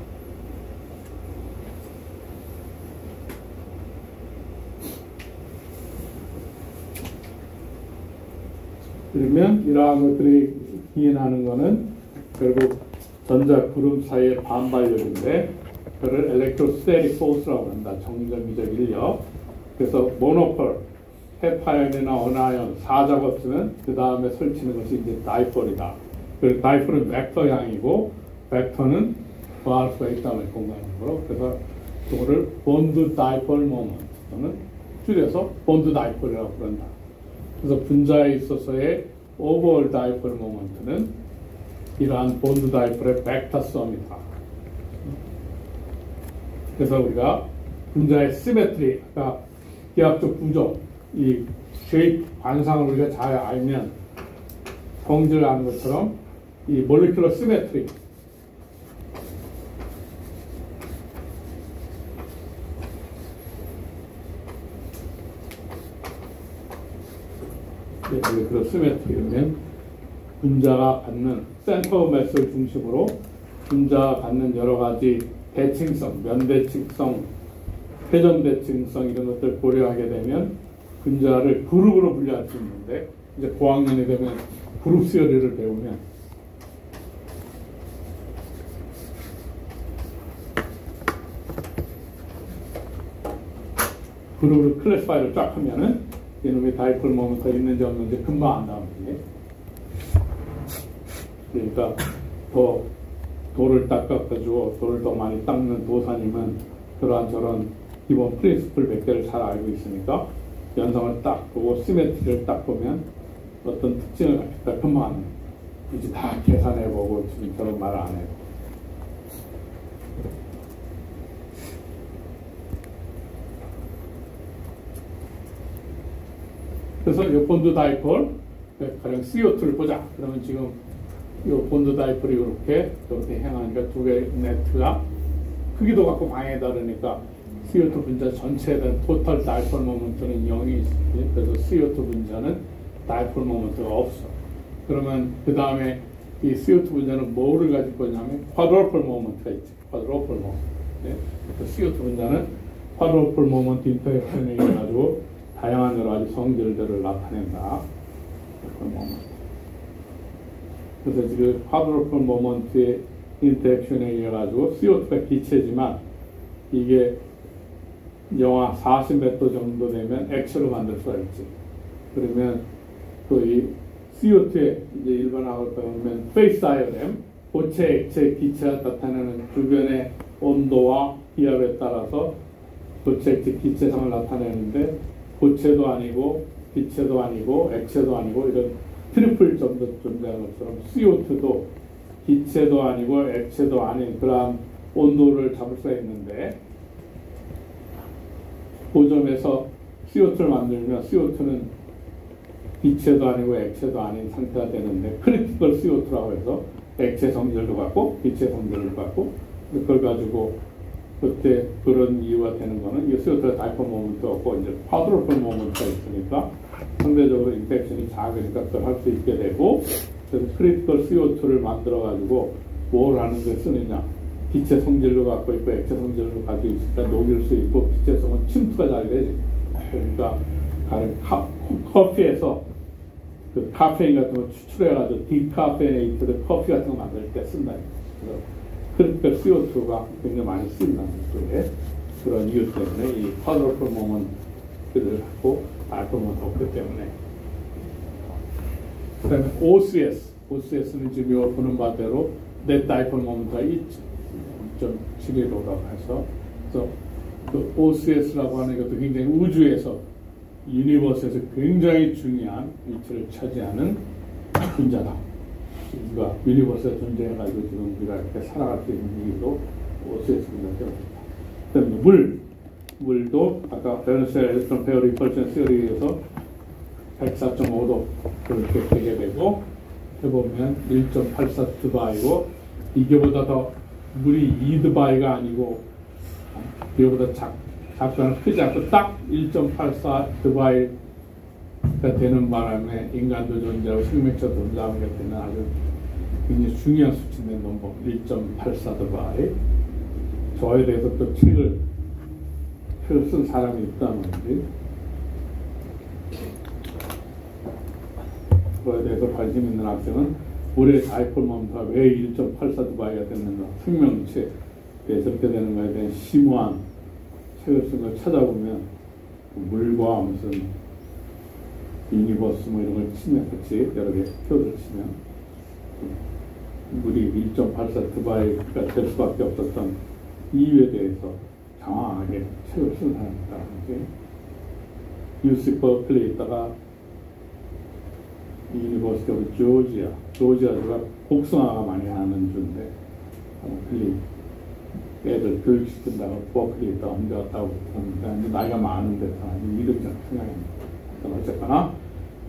그러면 이러한 것들이 기인하는 것은 결국 전자 그룹 사이의 반발력인데 그걸 엘렉트로스테릭 포스라고 한다. 정전기적 인력. 그래서 모노폴, 헤파이온이나 어나이온, 사자가 없으면 그 다음에 설치는 것이 이제 다이폴이다. 그 다이폴은 벡터향이고 벡터는 더할 수가 있다는 공간으로. 그래서 그거를 본드 다이폴 모먼트 또는 줄여서 본드 다이폴이라고 부른다. 그래서 분자에 있어서의 오버올 다이폴 모먼트는 이러한 본드 다이폴의 벡터 썸이다. 그래서 우리가 분자의 시메트리, 아까 기하학적 구조, 이 쉐입 관상을 우리가 잘 알면 성질을 아는 것처럼 이 몰리큘러 시메트리, 몰리큘러 시메트리는 분자가 갖는 센터 오브 매스를 중심으로 분자가 갖는 여러 가지 대칭성, 면대칭성, 회전대칭성 이런 것들을 고려하게 되면 분자를 그룹으로 분류할 수 있는데 이제 고학년이 되면 그룹 시어리를 배우면 그룹으로 클래시파이를 쫙 하면은 이놈이 다이폴 모먼트가 있는지 없는지 금방 안다는 거지. 그러니까 더 돌을 닦아가지고 돌을 더 많이 닦는 도사님은 그러한 저런 기본 프린시플 몇 개를 잘 알고 있으니까 연성을 딱 보고 시메트리를 딱 보면 어떤 특징을 갖겠다 금방 안 해. 이제 다 계산해보고 지금 저런 말 안 해요. 그래서 이 본드 다이폴 가령 CO2를 보자. 그러면 지금 이 본드 다이폴이 이렇게 행하니까 두 개의 네트가 크기도 갖고 방향이 다르니까 CO2 분자 전체에 대한 토탈 다이폴 모먼트는 0이 있지. 그래서 CO2 분자는 다이폴 모먼트가 없어. 그러면 그 다음에 이 CO2 분자는 뭐를 가지고 있냐면 쿼드로폴 모먼트가 있지. 쿼드로폴 모먼트. 네? CO2 분자는 쿼드로폴 모먼트 인터액션에 의해 가지고 다양한 여러 가지 성질들을 나타낸다. 그래서 지금 쿼드로폴 모먼트의 인터액션에 의해 가지고 CO2가 기체지만 이게 영하 40m 정도 되면 액체로 만들 수가 있지. 그러면 또 이 CO2의 이제 일반학을 배우면 페이스 다이어그램, 고체, 액체, 기체가 나타내는 주변의 온도와 기압에 따라서 고체, 액체, 기체성을 나타내는데 고체도 아니고 기체도 아니고 액체도 아니고 이런 트리플 정도 존재하는 것처럼 CO2도 기체도 아니고 액체도 아닌 그러한 온도를 잡을 수가 있는데 그 점에서 CO2를 만들면 CO2는 기체도 아니고 액체도 아닌 상태가 되는데 크리티컬 CO2라고 해서 액체 성질도 갖고 기체 성질도 갖고 그걸 가지고 그때 그런 이유가 되는 거는 이 CO2가 다이폴 모먼트가 없고 이제 쿼드로폴 모먼트가 있으니까 상대적으로 인터액션이 작으니까 그걸 할 수 있게 되고 그래서 크리티컬 CO2를 만들어 가지고 뭘 하는 데 쓰느냐 기체 성질도 갖고 있고 액체 성질도 가지고 있으니까 녹일 수 있고 기체성은 침투가 잘 되지. 그러니까 커피에서 그 카페인 같은 거 추출해가지고 디카페네이트드 커피 같은 거 만들 때 쓴다. 그러니까 CO2가 굉장히 많이 쓰인다는 거에 그런 이유 때문에 이 쿼드로폴 모먼트를 갖고 다이폴 모먼트 없기 때문에. 그 다음에 OCS는 지금 이거 보는 바대로 넷 다이폴 모먼트가 2.715라고 해서 그래서 그 OCS라고 하는 것도 굉장히 우주에서 유니버스에서 굉장히 중요한 위치를 차지하는 분자다. 우리가 유니버스에 존재해가지고 지금 우리가 이렇게 살아갈 수 있는 이유도 OCS 분자가 되었다. 그다음에 물도 아까 밸런스 일렉트론 페어 리펄션 시리에서 104.5도 그렇게 되게 되고 해보면 1.84 드바이고 이게보다 더 물이 2드바이가 아니고 이거보다 작거나 크지 않고 딱 1.84 드바이가 되는 바람에 인간도 존재하고 생명체도 존재하게 되는 아주 굉장히 중요한 수치인 넘버 1.84 드바이. 저에 대해서 또 책을 쓴 사람이 있다는 거지. 그거에 대해서 관심 있는 학생은 물의 다이폴 모멘트가 왜 1.84 드바이가 됐는가, 생명체에 저렇게 되는 거에 대한 심오한 책을 쓴 걸 찾아보면 물과 무슨 유니버스 뭐 이런 걸 치면 같이 여러 개 표를 치면 물이 1.84 드바이가 될 수밖에 없었던 이유에 대해서 장황하게 책을 쓴 사람이다. UC 버클리에 있다가 유니버시티 오브 조지아주가 복숭아가 많이 나는 주인데 버클리 애들 교육시킨다고 버클리에 있다가 옮겨갔다고 그러는데 나이가 많은데 이름이 잘 생각이 안 나. 어쨌거나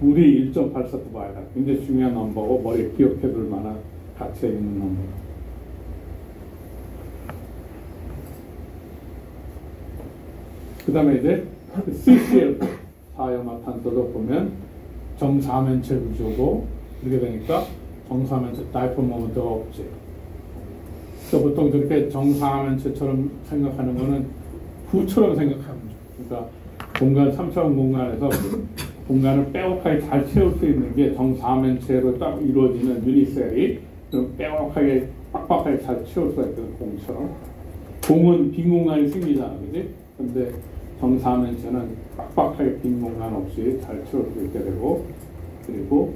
물이 1.84 드바이다. 굉장히 중요한 넘버고 머리에 기억해둘 만한 가치가 있는 넘버다. 그 다음에 이제 CCl 사이화탄소도 보면 정사면체 구조고 이렇게 되니까 정사면체 다이폴 모멘트가 없지. 그러니까 보통 저렇게 정사면체처럼 생각하는 거는 구처럼 생각하면 그러니까 공간 3차원 공간에서 공간을 빼곡하게 잘 채울 수 있는 게 정사면체로 딱 이루어지는 유니셀이 빼곡하게 빡빡하게 잘 채울 수가 있거든. 공처럼 공은 빈 공간이 생기잖아, 그지? 근데 정사면체는 빡빡하게 빈 공간 없이 잘 채울 수 있게 되고, 그리고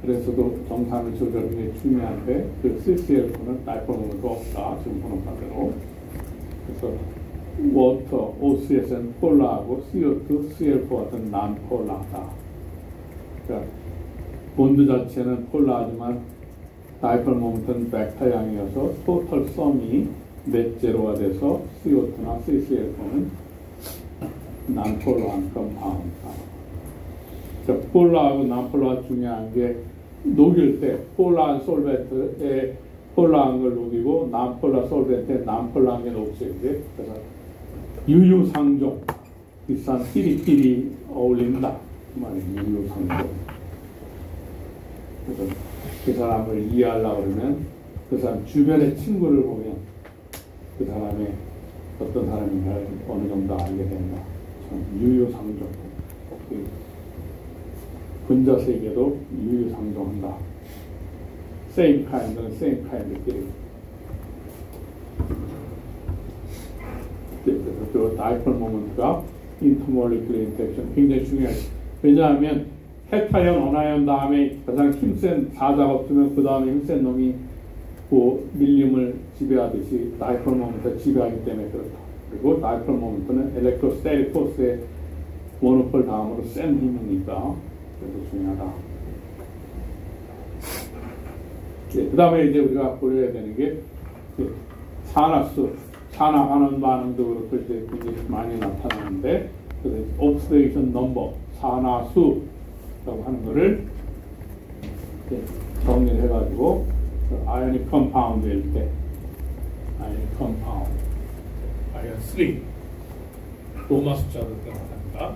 그래서도 정사면체가 굉장히 중요한데 그 CCl4는 다이폴 모멘트가 없다. 지금 보는 바대로. 그래서 워터, OCS는 폴라하고 CO2, CL4 같은 난폴라다. 그러니까 본드 자체는 폴라하지만 다이폴 모멘트는 벡터양이어서 토탈 썸이 넷 제로가 돼서 CO2나 CCl4는 난폴라한 컴파운드다. 그러니까 폴라하고 난폴라가 중요한 게 녹일 때 폴라한 솔벤트에 폴라한 걸 녹이고 난폴라 솔벤트에 난폴라한 게 녹지. 그래서 유유상종 비싼 끼리끼리 어울린다. 그 말이에요. 유유상종. 그래서 그 사람을 이해하려고 그러면 그 사람 주변의 친구를 보면 그 사람의 어떤 사람인가 어느 정도 알게 된다. 유유상종. 근자 세계도 유유상종한다. same kind는 same kind끼리. 그래서 그 다이폴 모멘트가 인터몰리큘러 인터랙션 굉장히 중요해요. 왜냐하면 핵화연, 원화연 다음에 가장 힘센 사자가 없으면 그 다음에 힘센 놈이 그 밀림을 지배하듯이 다이폴 모멘트가 지배하기 때문에 그렇다. 그리고 다이폴 모멘트는 엘렉트로스테릭 포스의 모노폴 다음으로 센 힘이니까 그래서 중요하다. 네, 그 다음에 이제 우리가 고려해야 되는 게 산화수, 산화하는 반응도 그렇고 이제 굉장히 많이 나타나는데 그래서 옥시데이션 넘버, 산화수라고 하는 거를 정리를 해가지고 아이오닉 컴파운드일 때 아이오닉 컴파운드 아이언 3 로마 숫자로 나타납니다.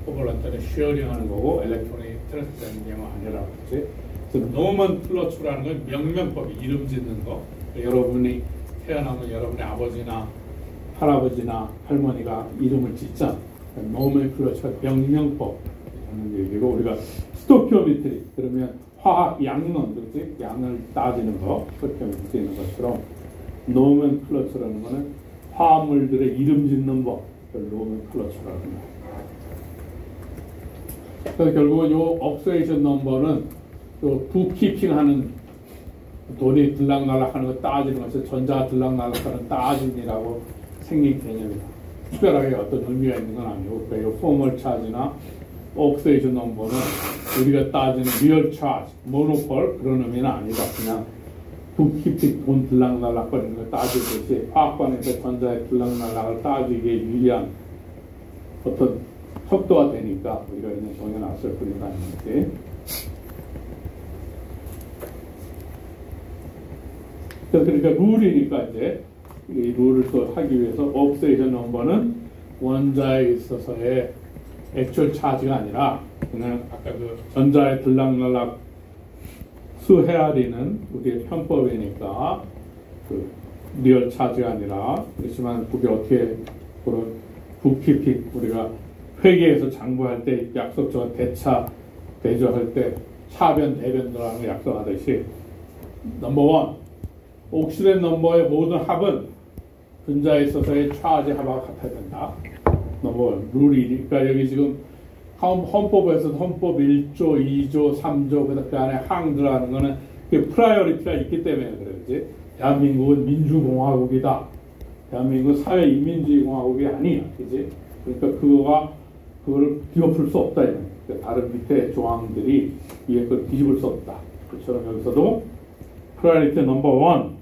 코벌런트는 쉐어링하는 거고 엘렉트론이 트랜스되는 경우 아니라고 했지. 그래서 노먼클러처라는 건 명명법이 이름 짓는 거. 여러분이 태어나면 여러분의 아버지나 할아버지나 할머니가 이름을 짓자. 노먼클러처가 명명법 하는 얘기고 우리가 스토키오메트리 그러면 화학 양론 그렇지? 양을 따지는 거 스토키오메트리 있는 것처럼 노먼클러처라는 거는 화합물들의 이름 짓는 법. 노먼클러처라는 거. 그래서 결국은 이 옥시데이션 넘버는 부키핑하는 돈이 들락날락하는 거 따지는 것에서 전자가 들락날락하는 따짐이라고 생긴 개념이다. 특별하게 어떤 의미가 있는 건 아니고 그러니까 포멀 차지나 옥시데이션 넘버는 우리가 따지는 리얼 차지, 모노폴 그런 의미는 아니다. 그냥 북깊이 돈 들락날락거리는 걸 따지듯이 화학관에서 전자의 들락날락을 따지기에 유리한 어떤 속도가 되니까 우리가 그냥 정해놨을 뿐이다. 그러니까 룰이니까 이제 이 룰을 또 하기 위해서 옥시데이션 넘버는 원자에 있어서의 액츄얼 차지가 아니라 그냥 아까 그 전자의 들락날락 수 헤아리는 우리의 편법이니까 그 리얼 차지가 아니라 그렇지만 그게 어떻게 그런 북키피 우리가 회계에서 장부할 때 약속적인 대차 대조할 때 차변 대변 들어가는 거 약속하듯이 넘버 원 옥시덴 넘버의 모든 합은 분자에 있어서의 차지 합하고 같아야 된다. 넘버 원 룰이니까 여기 지금 헌법에서 헌법 1조, 2조, 3조 그 안에 항 들어가는 거는 프라이어리티가 있기 때문에 그러지. 대한민국은 민주공화국이다. 대한민국은 사회인민주의 공화국이 아니야. 그지? 그러니까 그걸 뒤엎을 수 없다. 그러니까 다른 밑에 조항들이 위에 걸 뒤집을 수 없다. 그처럼 여기서도 프라이어리티 넘버 원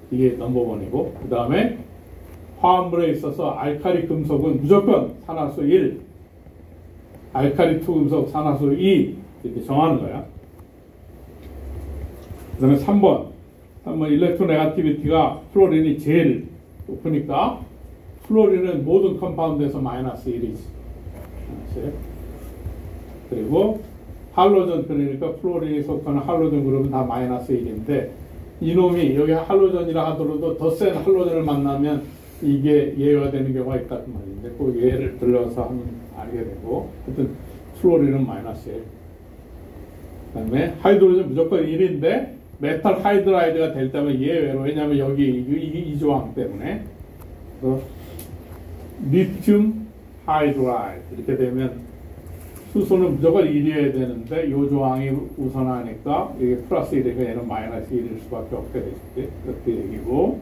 이게 넘버 원이고 그 다음에 화합물에 있어서 알칼리 금속은 무조건 산화수 1 알칼리 투금속 산화수 2 이렇게 정하는 거야. 그 다음에 3번 일렉트로네가티비티가 플로린이 제일 높으니까 플로린은 모든 컴파운드에서 마이너스 1이지. 그리고 할로전 그러니까 플로린이 속하는 할로전 그룹은 다 마이너스 1인데 이놈이 여기 할로전이라 하더라도 더 센 할로전을 만나면 이게 예외가 되는 경우가 있다는 말인데 그 예를 들어서 하면 알게 되고 하여튼 플로린은 마이너스 1. 그 다음에 하이드로전 무조건 1인데 메탈 하이드라이드가 될 때면 예외로 왜냐하면 여기 이 조항 때문에 그래서 리튬 하이드라이드 이렇게 되면 수소는 무조건 1이어야 되는데 이 조항이 우선하니까 이게 플러스 1이니까 얘는 마이너스 1일 수밖에 없게 되지. 그렇게 얘기고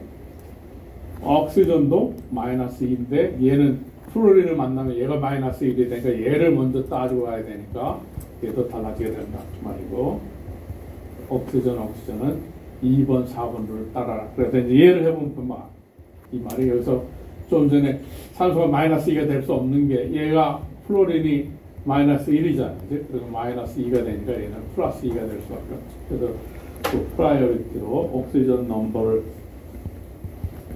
옥시전도 마이너스 2인데 얘는 플로린을 만나면 얘가 마이너스 1이 되니까 얘를 먼저 따지고 가야 되니까 얘도 달라지게 된다 그 말이고 옥시전은 2번, 4번을 따라라. 그래서 이제 얘를 해보면 그만 이 말이 여기서 좀 전에 산소가 마이너스 2가 될 수 없는 게 얘가 플로린이 마이너스 1이잖아요. 그래서 마이너스 2가 되니까 얘는 플러스 2가 될 수밖에 없죠. 그래서 그 프라이어리티로 옥시전 넘버를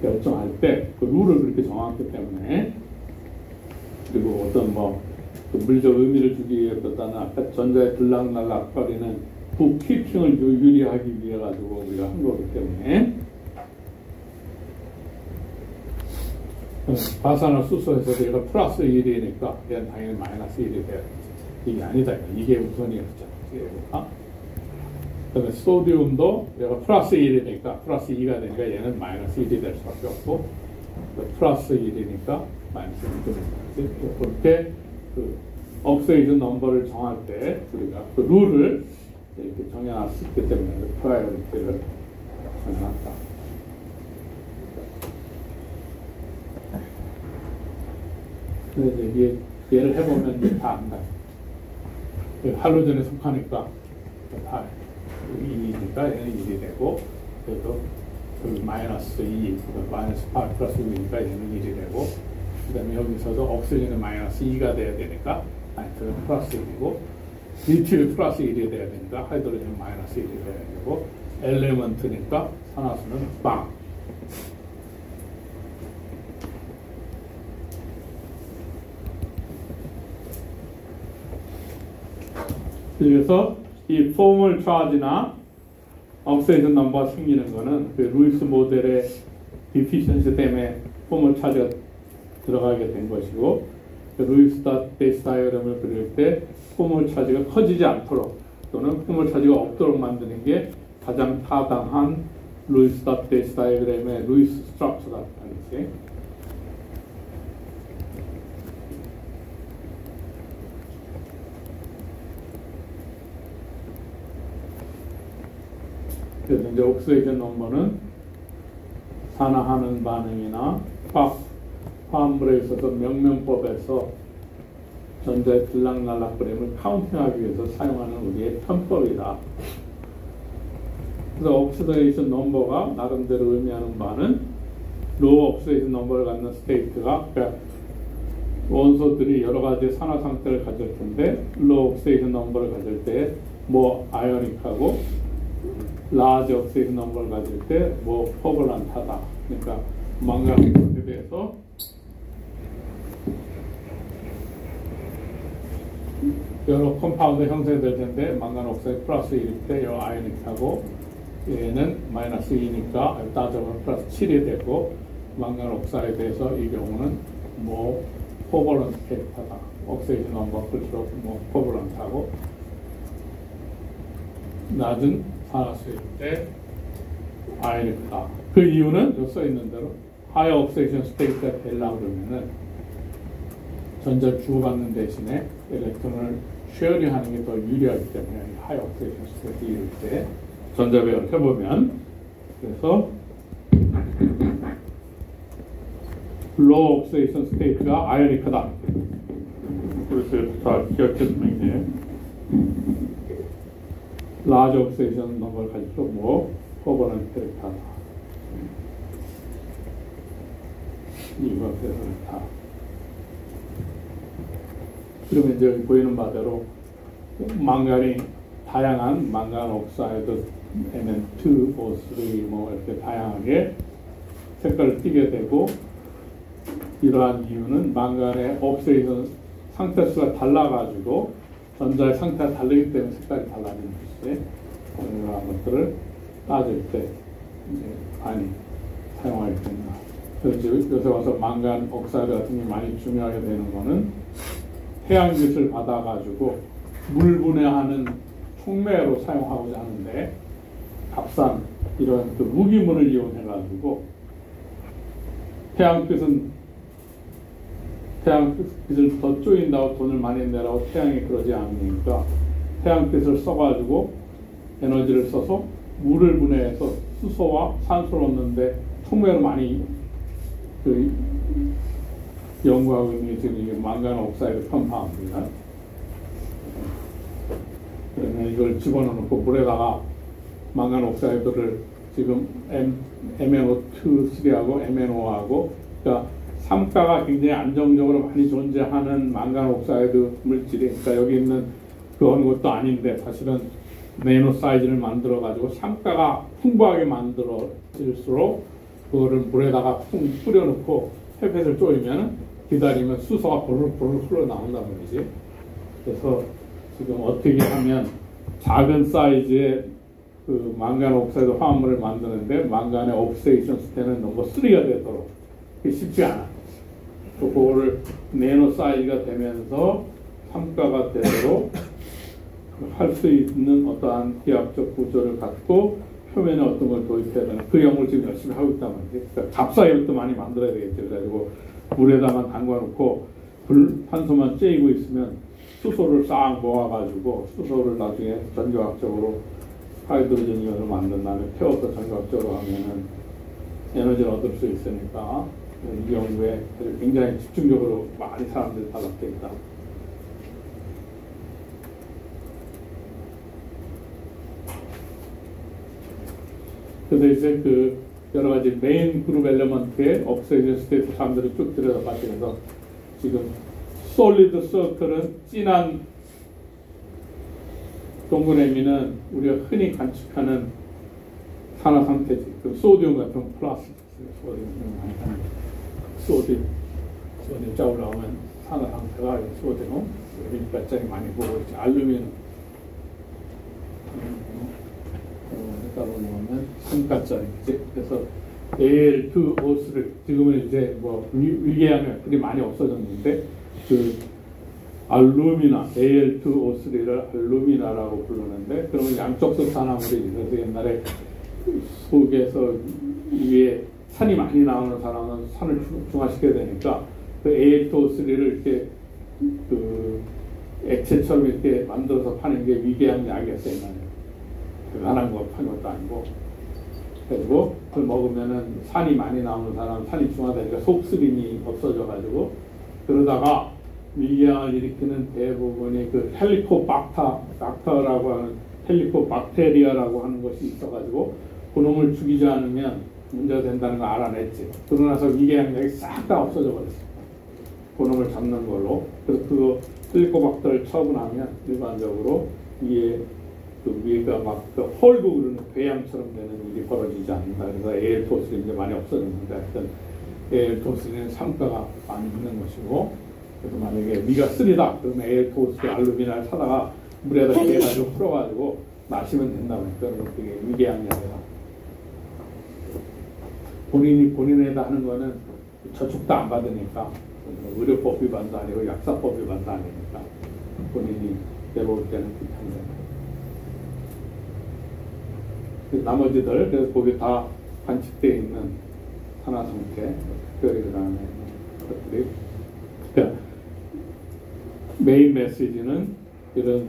결정할 때 그 룰을 그렇게 정했기 때문에 그리고 어떤 그 물리적 의미를 주기 위해서보다는 아까 전자의 들락날락거리는 북키핑을 유리하기 위해 가지고 우리가 한 거기 때문에 과산화수소에서 얘가 플러스 1이니까 얘는 당연히 마이너스 1이 돼야 돼. 이게 아니다. 이게 우선이었잖아. 그 다음에 소디움도 얘가 플러스 1이니까 플러스 2가 되니까 얘는 마이너스 1이 될 수밖에 없고 플러스 1이니까 마이너스 1이 되는 거지. 그렇게 그 옥시데이션 넘버를 정할 때 우리가 그 룰을 이렇게 정해놨기 때문에 프라이어리티를 정해놨다. 그래서 이제 얘를 해보면 이제 다 안다. 할로전에 속하니까 다 2니까 얘는 1이 되고 그래도 그 마이너스 2, 마이너스 8 플러스 2니까 얘는 1이 되고 그 다음에 여기서도 옥시전은 마이너스 2가 돼야 되니까 나이트로는 플러스 1이고 리튬이 플러스 1이 돼야 되니까 하이드로전은 마이너스 1이 돼야 되고 엘레먼트니까 산화수는 빵. 그래서 이 포멀 차지나 옥시데이션 넘버가 생기는 거는 그 루이스 모델의 디피션시 때문에 포멀 차지가 들어가게 된 것이고 그 루이스 베이스 다이어그램을 그릴 때 포멀 차지가 커지지 않도록 또는 포멀 차지가 없도록 만드는 게 가장 타당한 루이스 베이스 다이어그램의 루이스 스트럭처다 하는 거지. 그래서 이제 옥시데이션 넘버는 산화하는 반응이나 화합물에 있어서 명명법에서 전자의 들락날락거림을 카운팅하기 위해서 사용하는 우리의 편법이다. 그래서 옥시데이션 넘버가 나름대로 의미하는 바는 로우 옥시데이션 넘버를 갖는 스테이트가, 그러니까 원소들이 여러 가지 산화 상태를 가질 텐데 로우 옥시데이션 넘버를 가질 때 뭐 아이오닉하고 라지 옥시데이션 넘버를 가질 때 뭐 퍼블란트하다. 그러니까 망간 옥사이드에 대해서 여러 컴파운드 형성될 텐데 망간 옥사이드 플러스 1일 때 이 아이오닉하고 얘는 마이너스 2니까 따져보면 플러스 7이 되고 망간 옥사이드에서 이 경우는 뭐 코벌런트 캐릭터다. 옥사이드 넘버 클수록 뭐 코벌런트하고 낮은 산화수일 때 아이오닉하다. 그 이유는 여기 써 있는 대로 하이어 옥시데이션 스테이트가 되려고 그러면은 전자를 주고받는 대신에 일렉트론을 쉐어링하는 게 더 유리하기 때문에 하이어 옥시데이션 스테이트 이럴 때 전자 배열을 해보면, 그래서 로우 옥시데이션 스테이트가 아이오닉하다. 그래서 다 기억했으면 이제 라지 옥시데이션 넘버를 가지고 뭐 코버넌트 캐릭터다. 이거 다. 그러면 이제 여기 보이는 바대로 망간이 다양한 망간 옥사이드 Mn2, O3 뭐 이렇게 다양하게 색깔을 띠게 되고, 이러한 이유는 망간의 옥시데이션 상태수가 달라가지고 전자의 상태가 다르기 때문에 색깔이 달라지는 것이 이러한 것들을 따질 때 이제 많이 사용하게 됩니다. 그래서 요새 와서 망간 옥사이드 같은 게 많이 중요하게 되는 거는 태양빛을 받아가지고 물 분해하는 촉매로 사용하고자 하는데, 값싼 이런 그 무기물을 이용해가지고 태양빛을 더 쪼인다고 돈을 많이 내라고 태양이 그러지 않으니까 태양빛을 써가지고 에너지를 써서 물을 분해해서 수소와 산소를 얻는데 촉매로 많이 그 연구하고 있는 게 지금 망간 옥사이드 컴파운드입니다. 그러면 이걸 집어넣고 물에다가 망간 옥사이드를 지금 MnO2, 3하고 MnO하고, 그러니까 삼가가 굉장히 안정적으로 많이 존재하는 망간 옥사이드 물질이, 그러니까 여기 있는 그 어느 것도 아닌데 사실은 네노 사이즈를 만들어 가지고 삼가가 풍부하게 만들어질수록 그거를 물에다가 푹 뿌려놓고 햇볕을 쪼이면 기다리면 수소가 보르르 흘러나온다는 거지. 그래서 지금 어떻게 하면 작은 사이즈의 그 망간 옥사이드 화합물을 만드는데 망간의 옥시데이션 스테는 넘버 3가 되도록, 그게 쉽지 않아. 또 그거를 네노 사이즈가 되면서 삼가가 되도록 할 수 있는 어떠한 기하학적 구조를 갖고 표면에 어떤 걸 도입해야 되는 그 연구를 지금 열심히 하고 있단 말이지. 그러니까 값사이부터 많이 만들어야 되겠죠. 그래가지고 물에다만 담가놓고 탄소만 쬐이고 있으면 수소를 싹 모아가지고 수소를 나중에 전기화학적으로 하이드로젠 이온을 만든 다음에 태워서 전기화학적으로 하면은 에너지를 얻을 수 있으니까 이 연구에 굉장히 집중적으로 많이 사람들이 달라붙어 있다. 그래서 이제 그 여러 가지 메인 그룹 엘리먼트의 옥시데이션 스테이트 사람들이 쭉 들여다봤기 위해서 지금 솔리드 서클은 진한 동그라미는 우리가 흔히 관측하는 산화 상태지. 그 소디움 같은 플러스, 소디움 짜 올라오면 산화 상태가 소디움, 몇 장이 많이 보고 있지. 알루미늄 따로 보면 삼가짜리지. 그래서 Al2O3 지금은 이제 뭐 위궤양이 많이 없어졌는데 그 알루미나 Al2O3를 알루미나라고 부르는데, 그러면 양쪽석 산화물이 있어서 옛날에 속에서 위에 산이 많이 나오는 사람은 산을 중화시켜야 되니까 그 Al2O3를 이렇게 그 액체처럼 이렇게 만들어서 파는 게 위궤양 약이었어요. 옛날에. 대단한 거 파는 것도 아니고. 그리고 그걸 먹으면은 산이 많이 나오는 사람, 산이 중화되니까 속쓰림이 없어져가지고, 그러다가 위궤양을 일으키는 대부분이 그 헬리코박터라고 하는 헬리코박테리아라고 하는 것이 있어가지고 그놈을 죽이지 않으면 문제가 된다는 걸 알아냈지. 그러고 나서 위궤양약이 싹 다 없어져 버렸어. 그놈을 잡는 걸로. 그래서 그 헬리코박터를 처분하면 일반적으로 위에 그 위가 막 그 헐고 그러는 궤양처럼 되는 일이 벌어지지 않는다. 그래서 에일토스는 이제 많이 없어졌는데 하여튼 에일토스는 삼가가 많이 있는 것이고, 그래서 만약에 위가 쓰리다 그러면 에일토스 알루미나를 사다가 물에다 깨가지고 풀어가지고 마시면 된다고 했더니 그게 위궤양약이다. 본인에다 하는 거는 저축도 안 받으니까 의료법 위반도 아니고 약사법 위반도 아니니까 본인이 내볼 때는 비판된다. 나머지들 그래서 거기 다 관측되어 있는 산화 상태, 특별히 그다음에 것들이 그러니까 메인 메시지는 이런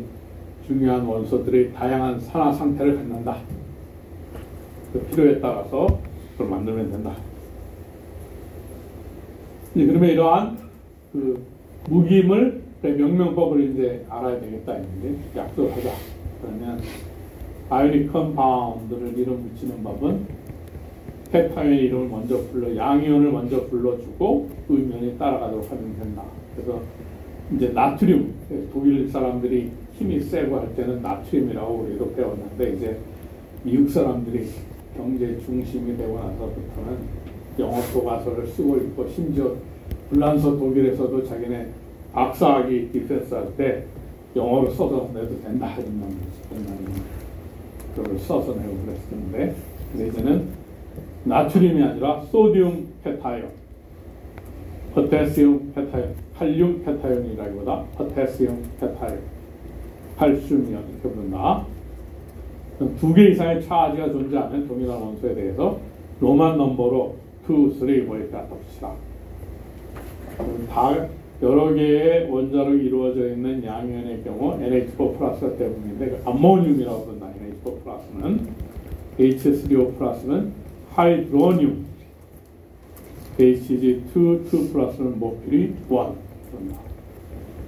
중요한 원소들의 다양한 산화 상태를 갖는다. 그 필요에 따라서 그걸 만들면 된다. 그러면 이러한 그 무기임을 명명법을 이제 알아야 되겠다. 이제 약속하자. 그러면 아이오닉 컴파운드를 이름 붙이는 법은 캡타이온의 이름을 먼저 양이온을 먼저 불러주고 의면이 따라가도록 하면 된다. 그래서 이제 나트륨, 독일 사람들이 힘이 세고 할 때는 나트륨이라고 우리도 배웠는데 이제 미국 사람들이 경제 중심이 되고 나서부터는 영어 교과서를 쓰고 있고 심지어 불란서 독일에서도 자기네 박사학위 디펜스 할 때 영어로 써서 내도 된다 하는 그걸 써서 내고 그랬었는데 이제는 나트륨이 아니라 소디움 페타이온, 포타시움 페타이온, 칼륨 페타이온이라기보다 포타시움 페타이온, 칼슘이온 이렇게 부른다. 두 개 이상의 차지가 존재하는 동일한 원소에 대해서 로만 넘버로 2, 3 뭐 이렇게 갖다 붙이라. 다 여러 개의 원자로 이루어져 있는 양이온의 경우 NH4 플러스가 대부분인데 암모늄이라고 부른다. NH4 플러스는 H3O 플러스는 하이드로늄, HG2 플러스는 모필이 1 그런다.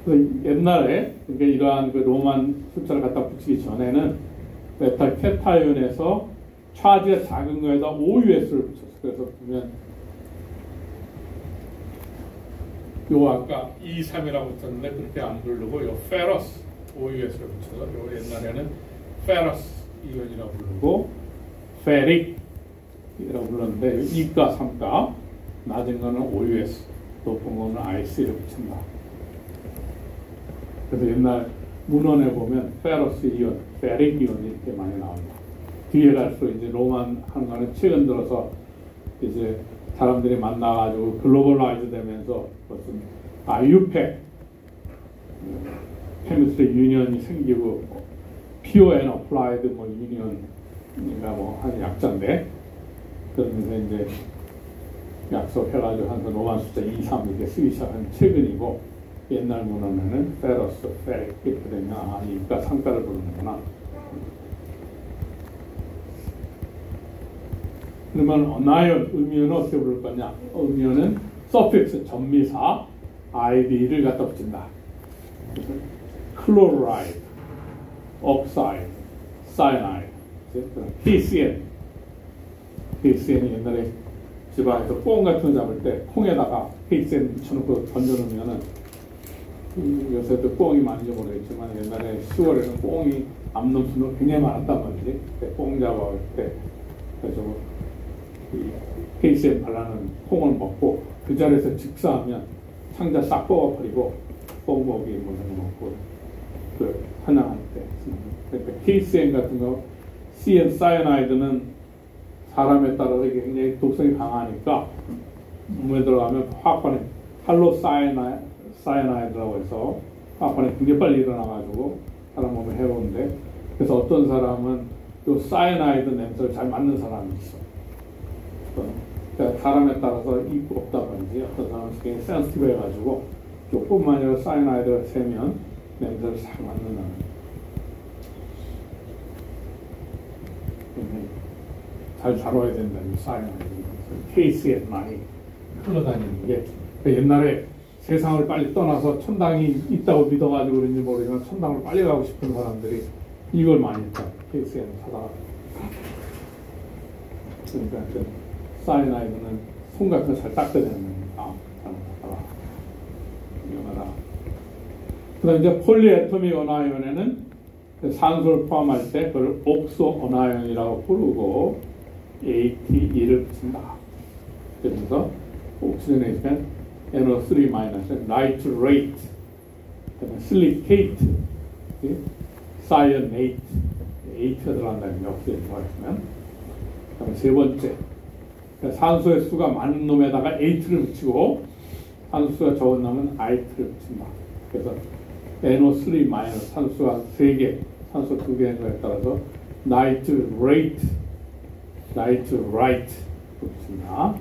그래서 옛날에 그러니까 이러한 그 로만 숫자를 갖다 붙이기 전에는 메탈 캡타이온에서 차지가 작은 거에다 OUS를 붙였어. 그래서 보면 요 아까 2, 3이라고 붙였는데 그렇게 안 부르고 요 페러스 OUS를 붙여서 요 옛날에는 페러스 이온이라고 부르고 페릭이라고 불렀는데 2가 3가 낮은 거는 OUS 높은 거는 IC를 붙인다. 그래서 옛날 문헌에 보면 페러스 이온, 페릭 이온이 이렇게 많이 나옵니다. 뒤에 갈수록 이제 로만 하는 거는 최근 들어서 이제 사람들이 만나가지고 글로벌라이즈 되면서 무슨 IUPAC, 케미스트리 유니언이 생기고 Pure and Applied 뭐 유니언인가 뭐 한 약자인데 그러면서 이제 약속해가지고 한 로만 숫자 2, 3 이렇게 쓰기 시작한 최근이고 옛날 문헌에는 페러스, 페릭 이렇게 되면 이가 상가를 부르는구나. 그러면 어나이온, 음이온은 어떻게 부를 거냐? 음이온은 서픽스, 전미사, id를 갖다 붙인다. 클로라이드, 옥사이드, 사이나이드, PCN. PCN이 옛날에 집안에서 꽁 같은 거 잡을 때 콩에다가 PCN 묻혀놓고 던져놓으면은 요새도 꽁이 많은지 모르겠지만 옛날에 10월에는 꽁이 암놈수로 굉장히 많았단 말이지. 꽁 잡아올 때 그래서 KCM 발라는 콩을 먹고 그 자리에서 직사하면 상자 싹 뽑아버리고 꽁먹이 뭐 이런 거 먹고 그 환영할 때 그러니까 KCM 같은 거 CN 사이나이드는 사람에 따라서 굉장히 독성이 강하니까 몸에 들어가면 화학반에 할로 사이나이드라고 해서 화학반에 굉장히 빨리 일어나가지고 사람 몸에 해로운데 그래서 어떤 사람은 또 사이나이드 냄새를 잘 맡는 사람이 있어. 그러니까 사람에 따라서 입고 없다든지 어떤 사람은 굉장히 센스티브 해가지고 조금만이라도 사이나이드가 세면 냄새를 싹 맡는다는 잘 다뤄야 된다는 사이나이드 KCN 많이 흘러다니는 게 옛날에 세상을 빨리 떠나서 천당이 있다고 믿어가지고 그런지 모르지만 천당을 빨리 가고 싶은 사람들이 이걸 많이 했다. 케이스에는 하다가. 그러니까 사이나이드는 손 같은 거 잘 닦아야 되는 겁니다. 잘못하다가. 위험하다. 그 다음에 이제 폴리애토믹 어나이온에는 산소를 포함할 때 그걸 옥소 어나이온이라고 부르고 ATE를 붙인다. 그래서 옥시저네이션 NO3 마이너스, 나이트레이트, 실리케이트, 사이어네이트, 에이트가 들어간다는 게 옥시저네이션 하면. 그다음에 세 번째, 산소의 수가 많은 놈에다가 에이트를 붙이고 산소가 적은 놈은 아이트를 붙인다. 그래서 NO3 마이너스 산소가 3개, 산소 2개인 거에 따라서 나이트레이트, 나이트라이트 붙인다.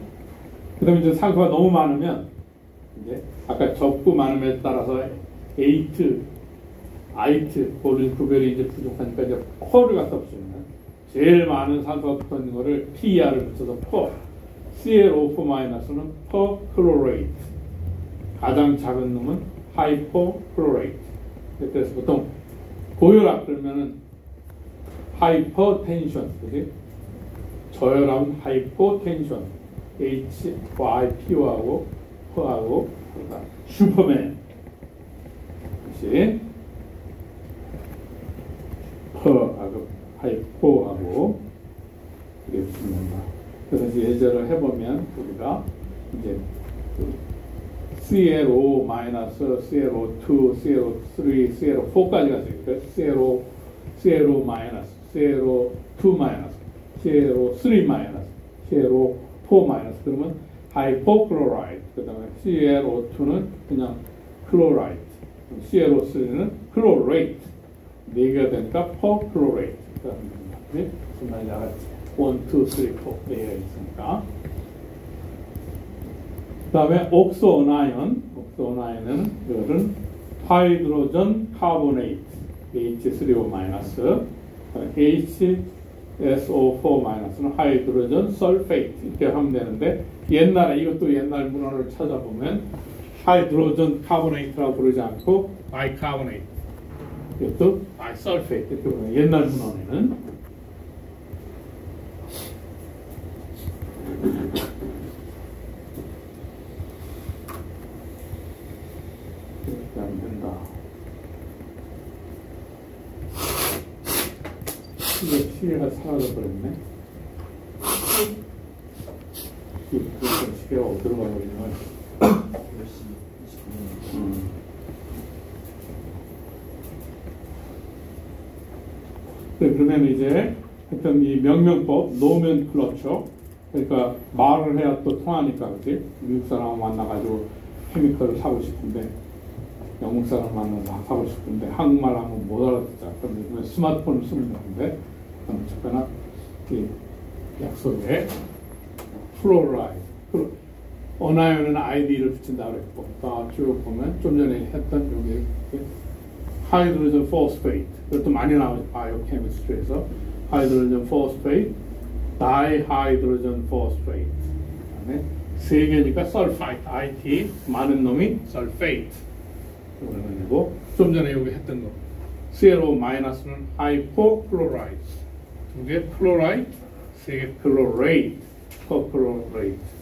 그 다음에 이제 산소가 너무 많으면 이제 아까 적고 많음에 따라서 에이트, 아이트, 그런 구별이 이제 부족하니까 이제 퍼를 갖다 붙이면 제일 많은 산소가 붙어 있는 거를 PER을 붙여서 퍼, ClO4-는 퍼클로레이트, 가장 작은 놈은 하이퍼클로레이트. 그래서 보통 고혈압 그러면은 하이퍼텐션, 그지? 저혈압은 하이포텐션, HYPO하고 퍼하고 슈퍼맨, 그렇지? 퍼하고 하이포하고 이렇게 붙는다. 그래서 이제 예제를 해보면 우리가 이제 ClO-, ClO2, ClO3, ClO4까지 갔어요. ClO-, ClO-, ClO3-, ClO4-, 그러면 하이포클로라이드, 그 다음에 ClO2는 그냥 클로라이드, ClO3는 클로레이트, 4개가 되니까 퍼클로레이트. 무슨 말인지 알았지? 1, 2, 3, 4 4개가 있으니까. 그 다음에 옥소어나이온, 옥소어나이온은 이거는 하이드로전 카보네이트, H3O-, HSO4-는 하이드로전 설페이트 이렇게 하면 되는데, 옛날에 이것도 옛날 문헌을 찾아보면 하이드로전 카보네이트라고 부르지 않고 바이카보네이트, 이것도 바이설페이트 이렇게 보면 옛날 문헌에는. 이렇게 하면 된다. 이게 시계가 사라져 버렸네. 시계가 어디로 가고 있는 거야? 10시 29분. 그러면 이제 하여튼 이 명명법, 노멘클러처, 그러니까 말을 해야 또 통하니까, 그렇지? 미국 사람 만나가지고 케미컬을 사고 싶은데, 영국 사람 만나서 사고 싶은데 한국말 하면 못 알아듣자. 그럼 스마트폰을 쓰면 되는데, 어쨌거나 이 약속에 플로라이드, 어나이온은 아이디를 붙인다고 그랬고, 쭉 보면 좀 전에 했던 여기 하이드로전 포스페이트, 그것도 많이 나오죠. 바이오케미스트리에서 하이드로전 포스페이트, 다이하이드로전 포스페이트, 그다음에 3개니까 설파이트, IT 많은 놈이 설페이트, 그리고 좀 전에 여기 했던 거 ClO-는 하이포클로라이드, 2개 클로라이드, 3개 클로레이트, 퍼클로레이트.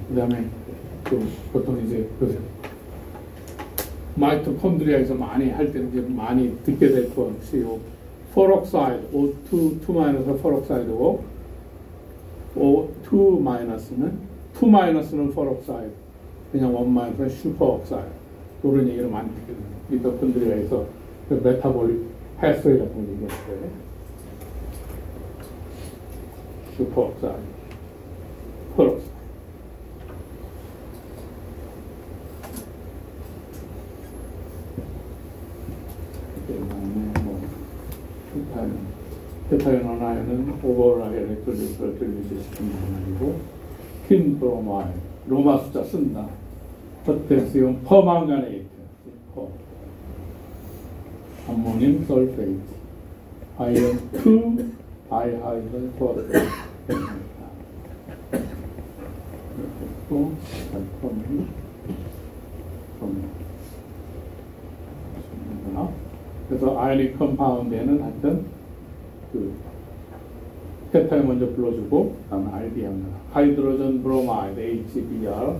그 다음에 보통 이제 마이토콘드리아에서 많이 할 때는 이제 많이 듣게 될 건 CO, 포럭사이드, O2, 2- 포럭사이드고, O2-는 2- 포럭사이드, 그냥 1- 슈퍼옥사이드, 그런 얘기를 많이 듣게 됩니다. 미토콘드리아에서 메타볼릭 패스웨이 같은 거 얘기할 때 슈퍼옥사이드, 포럭사이드. 케타이온 어나이온은 오버라이드 엘렉트로리스를 시키는 건 아니고 퀸브로마이드, 로마 숫자 쓴다. 포테시움 퍼망가네이트, 암모늄 설페이트, 아이언 2, 다이하이든 포스페이트. 또 그래서 아이오닉 컴파운드에는 하여튼 그 페타에 먼저 불러주고 그다음에 RD 합니다. 하이드로전 브로마이드 HBr,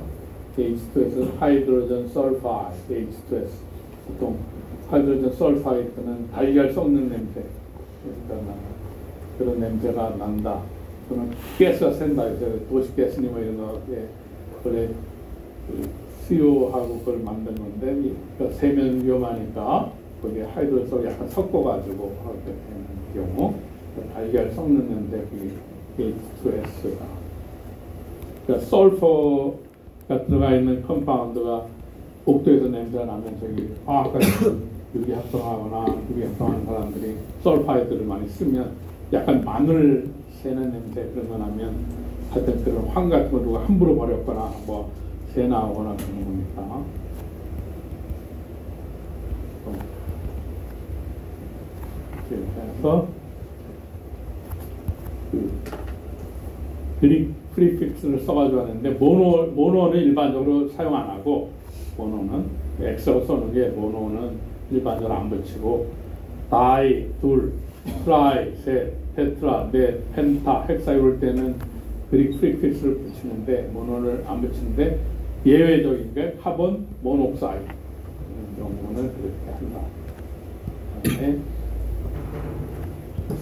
H2S, 하이드로전 설파이드 H2S. 보통 하이드로전 설파이드는 달걀 썩는 냄새, 그러니까 그런 냄새가 난다. 또는 가스가 샌다. 도시가스니 뭐 이런 거에 원래 그 CO하고 그걸 만든 건데 그러니까 세면 위험하니까 거기에 하이드로솔 약간 섞어가지고 하게 되는 경우 달걀 썩는 냄새 그게 H2S가. 그러니까 설퍼가 들어가 있는 컴파운드가 복도에서 냄새가 나면 저기 화학과에서 유기 합성하거나 유기 합성하는 사람들이 설파이드를 많이 쓰면 약간 마늘 새는 냄새 그런 거 나면 하여튼 그런 황 같은 거 누가 함부로 버렸거나 뭐 새 나오거나 그런 거니까. 그래서 그 그릭 프리픽스를 써가지고 하는데 모노는 일반적으로 사용 안 하고 모노는 X로 써는 게 모노는 일반적으로 안 붙이고 다이 둘, 트라이 셋, 테트라 넷, 펜타, 헥사 이럴 때는 그릭 프리픽스를 붙이는데 모노를 안 붙이는데 예외적인 게 카본 모녹사이드 이런 경우는 그렇게 한다. 그다음에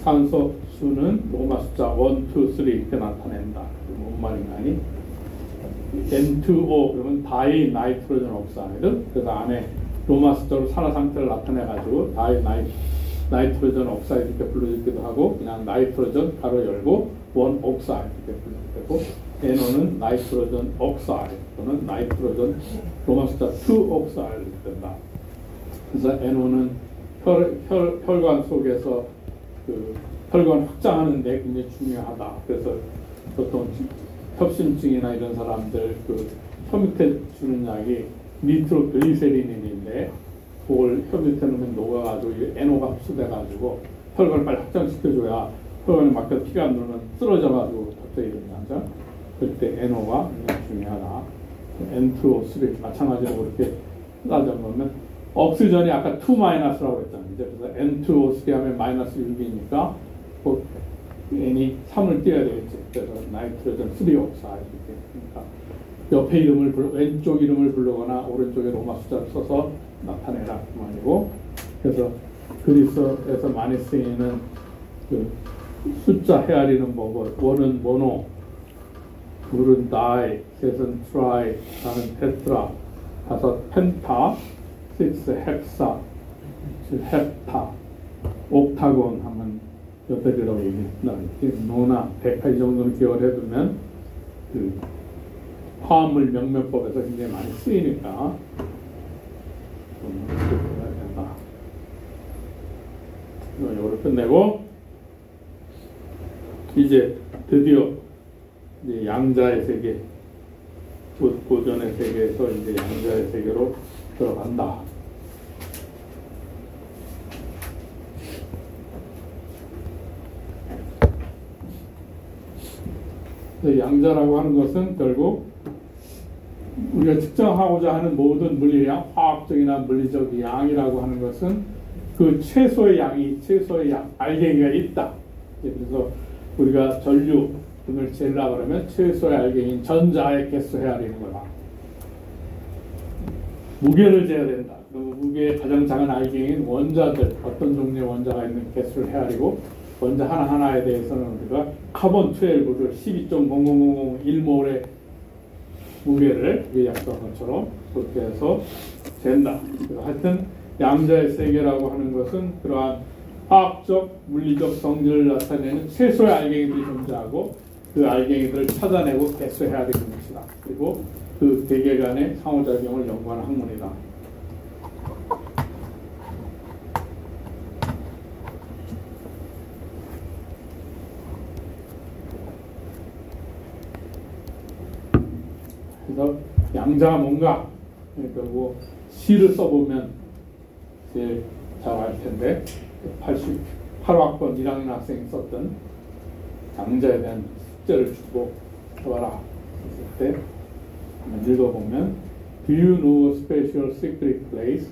산소 수는 로마 숫자 1, 2, 3 이렇게 나타낸다. 뭔 말인가니? N2O 그러면 다이 나이트로젠 옥사이드. 그래서 안에 로마 숫자로 산화 상태를 나타내가지고 다이 나이트로젠 옥사이드 이렇게 불러주기도 하고 그냥 나이트로젠 가로 열고 원 옥사이드 이렇게 불러주고 NO는 나이트로젠 옥사이드 또는 나이트로젠 로마 숫자 2 옥사이드 된다. 그래서 NO는 혈관 속에서 그 혈관 확장하는데 굉장히 중요하다. 그래서 보통 협심증이나 이런 사람들 그 혀 밑에 주는 약이 니트로글리세린인데 그걸 혀 밑에 넣으면 녹아가지고 NO가 흡수돼가지고 혈관을 빨리 확장시켜줘야 혈관에 막혀 피가 안 들어오면 쓰러져가지고 갑자기 일어나죠. 그때 NO가 굉장히 중요하다. N2O3 마찬가지로 그렇게 따져보면 옥시전이 아까 2-라고 했잖아요. 그래서 N2O3 하면 마이너스 6이니까 그 N이 3을 띄어야 되겠지. 그래서 나이트로젠 3옥사이드 이렇게. 그러니까 옆에 이름을 왼쪽 이름을 부르거나 오른쪽에 로마 숫자를 써서 나타내라 그 말이고. 그래서 그리스에서 많이 쓰이는 그 숫자 헤아리는 법은 원은 모노, 둘은 다이, 셋은 트라이, 다는 테트라, 다섯 펜타, 6 헥사, 7 헵타, 옥타곤 하면 여덟이라고 얘기했다. 노나, 데카 이 정도는 기억을 해두면 그 화합물 명명법에서 굉장히 많이 쓰이니까 좀 기억해야 된다. 이거를 끝내고 이제 드디어 이제 양자의 세계, 고전의 세계에서 이제 양자의 세계로 들어간다. 양자라고 하는 것은 결국 우리가 측정하고자 하는 모든 물리량, 화학적이나 물리적 양이라고 하는 것은 그 최소의 양, 알갱이가 있다. 그래서 우리가 전류 등을 재려고 그러면 최소의 알갱이인 전자의 개수 헤아리는 거다. 무게를 재야 된다. 무게의 가장 작은 알갱이인 원자들, 어떤 종류의 원자가 있는 개수를 헤아리고 원자 하나하나에 대해서는 우리가 카본 12를 12.00001몰의 무게를 약속한 것처럼 그렇게 해서 잰다. 하여튼 양자의 세계라고 하는 것은 그러한 화학적, 물리적 성질을 나타내는 최소의 알갱이들이 존재하고 그 알갱이들을 찾아내고 개수해야 되는 것이다. 그리고 그 개개 간의 상호작용을 연구하는 학문이다. 그래서 양자가 뭔가, 그러니까 뭐 시를 써보면 제일 잘 알 텐데 88학번 1학년 학생이 썼던 양자에 대한 숙제를 주고 해봐라 했을 때 한번 읽어보면 Do you know a special secret place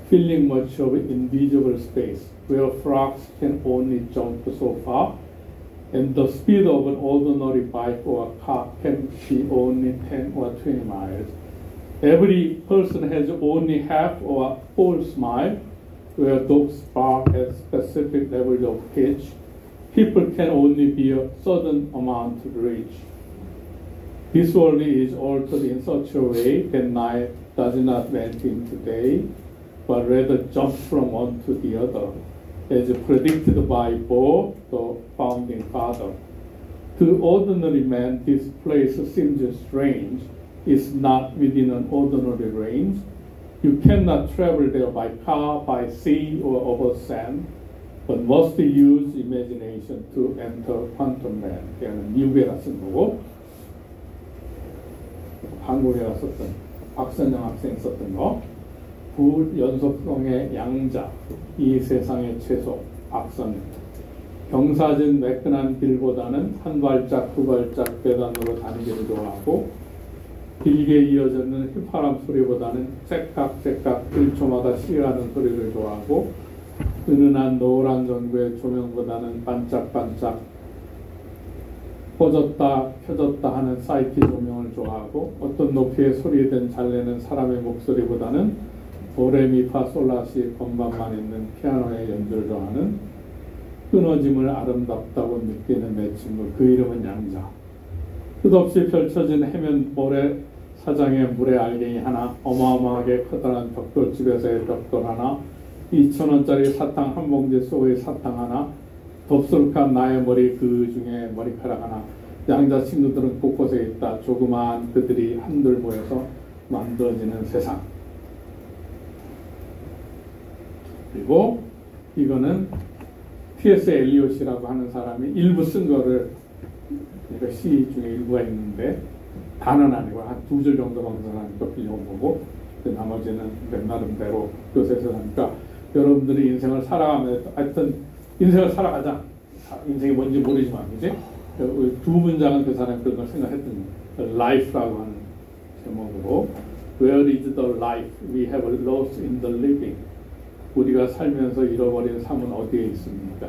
filling much of invisible space where frogs can only jump so far and the speed of an ordinary bike or car can be only 10 or 20 miles. Every person has only half or whole smile, where dogs bark at specific levels of pitch. People can only be a certain amount to reach. This world is altered in such a way that night does not melt into day, but rather jumps from one to the other, as predicted by Bo, the founding father. To ordinary man, this place seems strange. It's not within an ordinary range. You cannot travel there by car, by sea, or over sand, but must use imagination to enter quantum land. 그냥 미국에가 쓴 거고, 한국에가 썼던, 박선영 학생이 썼던 거, 불연속성의 양자, 이 세상의 최소, 박선영. 경사진 매끈한 길보다는 한 발짝, 두 발짝 계단으로 다니기를 좋아하고, 길게 이어졌는 휘파람 소리보다는 째깍째깍 1초마다 시위하는 소리를 좋아하고, 은은한 노란 전구의 조명보다는 반짝반짝 꺼졌다 켜졌다 하는 사이키 조명을 좋아하고, 어떤 높이의 소리든 잘 내는 사람의 목소리보다는 도레미파솔라시 건반만 있는 피아노의 연주를 좋아하는, 끊어짐을 아름답다고 느끼는 내 친구, 그 이름은 양자. 끝없이 펼쳐진 해면 모래 사장의 물의 알갱이 하나, 어마어마하게 커다란 벽돌집에서의 벽돌 하나, 2,000원짜리 사탕 한 봉지 속의 사탕 하나, 덥수룩한 나의 머리 그 중에 머리카락 하나. 양자 친구들은 곳곳에 있다. 조그마한 그들이 한둘 모여서 만들어지는 세상. 그리고 이거는 T.S. 엘리엇이라고 하는 사람이 일부 쓴 거를, 그러니까 시 중에 일부가 있는데 다는 아니고 한 두 줄 정도만 그 사람이 또 빌려보고, 나머지는 나름대로 교세서 하니까 여러분들이 인생을 살아가면서 하여튼 인생을 살아가자. 인생이 뭔지 모르지만, 그지? 두 문장은 그 사람이 그런 걸 생각했던 거예요. Life라고 하는 제목으로 Where is the life we have lost in the living? 우리가 살면서 잃어버린 삶은 어디에 있습니까?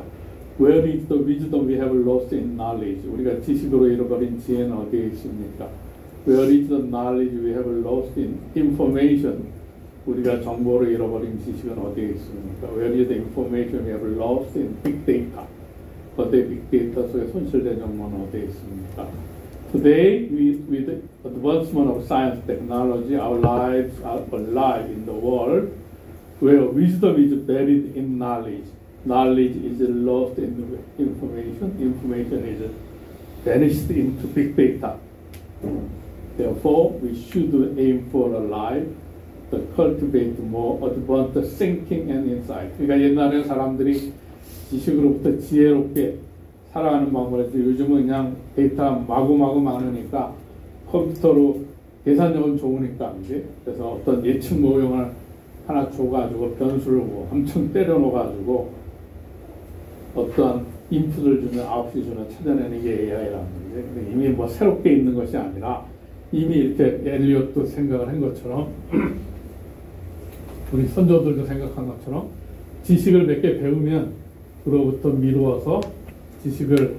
Where is the wisdom we have lost in knowledge? 우리가 지식으로 잃어버린 지혜는 어디에 있습니까? Where is the knowledge we have lost in information? 우리가 정보로 잃어버린 지식은 어디에 있습니까? Where is the information we have lost in big data? 거대 빅데이터 속에 손실된 정보는 어디에 있습니까? Today, with the advancement of science technology, our lives are alive in the world where wisdom is buried in knowledge. Knowledge is lost in information. Information is vanished into big data. Therefore, we should aim for a life that cultivates more advanced thinking and insight. 그러니까 옛날에 사람들이 지식으로부터 지혜롭게 살아가는 방법을 해서 요즘은 그냥 데이터 마구마구 많으니까 컴퓨터로 계산력은 좋으니까, 이제 그래서 어떤 예측 모형을 하나 줘가지고 변수를 뭐 엄청 때려놓아가지고 어떠한 인풋을 주면 아웃풋을 주는 찾아내는 게 AI라는 거지. 근데 이미 뭐 새롭게 있는 것이 아니라 이미 이렇게 엘리엇도 생각을 한 것처럼 우리 선조들도 생각한 것처럼 지식을 몇 개 배우면 그로부터 미루어서 지식을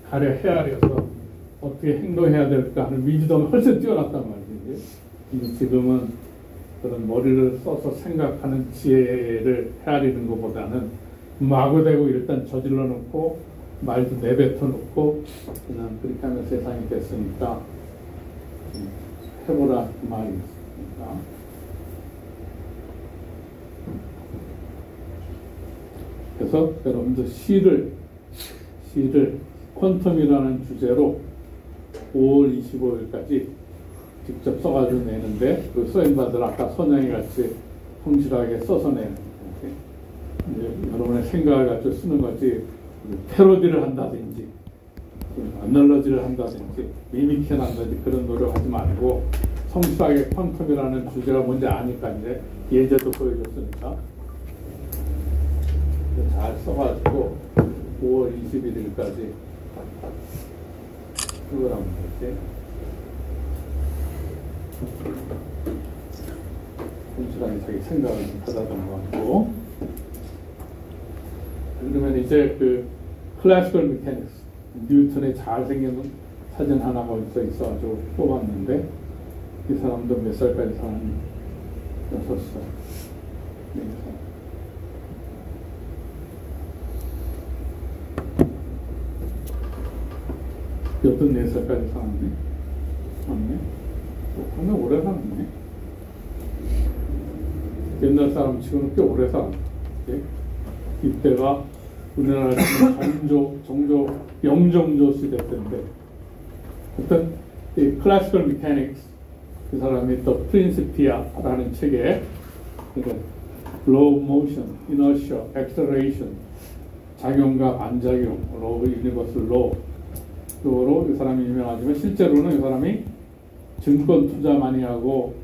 가려 헤아려서 어떻게 행동해야 될까 하는 위지덤이 훨씬 뛰어났단 말이지. 지금은 그런 머리를 써서 생각하는 지혜를 헤아리는 것보다는 마구대고 일단 저질러 놓고 말도 내뱉어 놓고 그냥 그렇게 하는 세상이 됐으니까 해보라 그 말이 있습니다. 그래서 여러분들 시를 퀀텀이라는 주제로 5월 25일까지 직접 써가지고 내는데, 그 써인바들 아까 선영이 같이 성실하게 써서 내는 거지. 여러분의 생각을 가지고 쓰는 거지, 패러디를 한다든지 어널러지를 한다든지 미미킹 한다든지 그런 노력하지 말고 성실하게 퀀텀이라는 주제가 뭔지 아니까 이제 예제도 보여줬으니까 잘 써가지고 5월 21일까지 그걸 하면 되지. 성실하게 자기 생각을 좀 하다던 것 같고, 그러면 이제 그 클래시컬 메카닉스 뉴턴의 잘생긴 사진 하나가 있어가지고 뽑았는데 이 사람도 몇 살까지 사는 6살. 여든 4살까지 살았네. 맞네. 정말 오래 살았네. 옛날 사람 치고는 꽤 오래 살았네. 이때가 우리나라 정조, 영정조 시대 때인데, 어떤 이 클래시컬 메카닉스, 그 사람이 또 프린시피아라는 책에, 그러니까 law of motion, inertia, acceleration, 작용과 반작용, law of universal law, 그거로 이 사람이 유명하지만 실제로는 이 사람이 증권 투자 많이 하고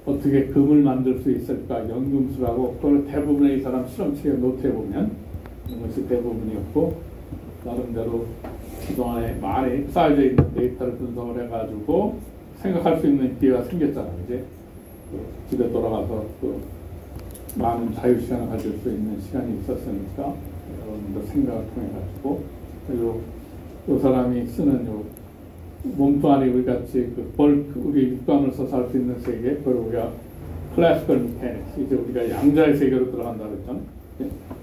어떻게 금을 만들 수 있을까 연금술하고 그걸 대부분의 이 사람 실험책에 노트해 보면 이것이 대부분이었고, 나름대로 그동안에 많이 쌓여져 있는 데이터를 분석을 해가지고 생각할 수 있는 기회가 생겼잖아요. 이제 집에 돌아가서 또 많은 자유 시간을 가질 수 있는 시간이 있었으니까 여러분들 생각을 통해 가지고, 그리고 이 사람이 쓰는 요 몸뚱 아니 우리 같이 그 벌크 우리 육감을 써서 할 수 있는 세계, 그리고 우리가 클래시컬 메카닉스, 이제 우리가 양자의 세계로 들어간다 그랬잖아요.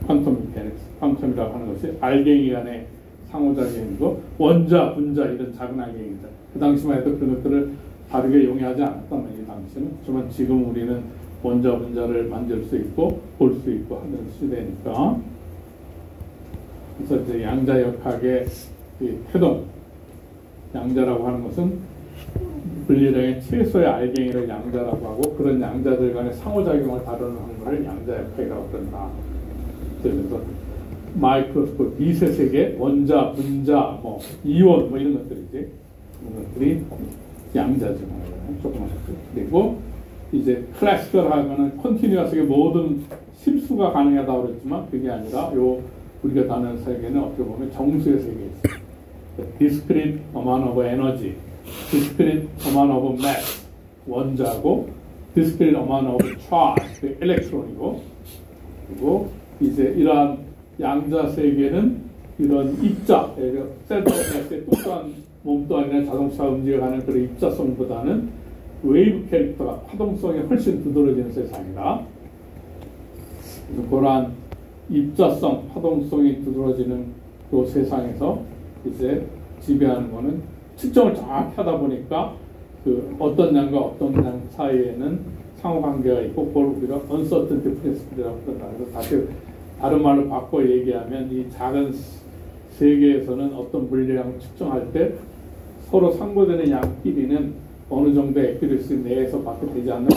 퀀텀 메카닉스, 퀀텀이라고 하는 것이 알갱이 간의 상호작용이고 원자, 분자 이런 작은 알갱이들. 그 당시만 해도 그런 것들을 다르게 용이하지 않았단 말이에요. 이 당시는. 하지만 지금 우리는 원자, 분자를 만질 수 있고 볼 수 있고 하는 시대니까. 그래서 이제 양자역학의 이 태동, 양자라고 하는 것은 분리량의 최소의 알갱이를 양자라고 하고 그런 양자들 간의 상호작용을 다루는 학문을 양자역학이라고 그런다. 그래서 마이크로스코프, 미세 세계, 원자, 분자, 뭐 이온, 뭐 이런 것들이지. 이런 것들이 양자죠. 조그만 것들. 그리고 이제 클래시컬 하면은 컨티뉴어스하게 모든 실수가 가능하다고 그랬지만 그게 아니라 요 우리가 다루는 세계는 어떻게 보면 정수의 세계에 있어요. discrete amount of energy, discrete amount of mass, 원자고, discrete amount of charge, 엘렉트론이고, 그리고 이제 이러한 양자 세계는 이런 입자, 센터의 뚜렷한 몸도 아니라 자동차 움직여가는 그런 입자성보다는 웨이브 캐릭터가 파동성이 훨씬 두드러지는 세상이다. 그래서 그러한 입자성, 파동성이 두드러지는 그 세상에서 이제 지배하는 거는 측정을 정확히 하다 보니까 그 어떤 양과 어떤 양 사이에는 상호관계가 있고 그걸 우리가 uncertainty principle이라고 그런다. 그래서 다시 다른 말로 바꿔 얘기하면 이 작은 세계에서는 어떤 물리량을 측정할 때 서로 상고되는 양끼리는 어느 정도의 액큐리시 내에서 밖에 되지 않는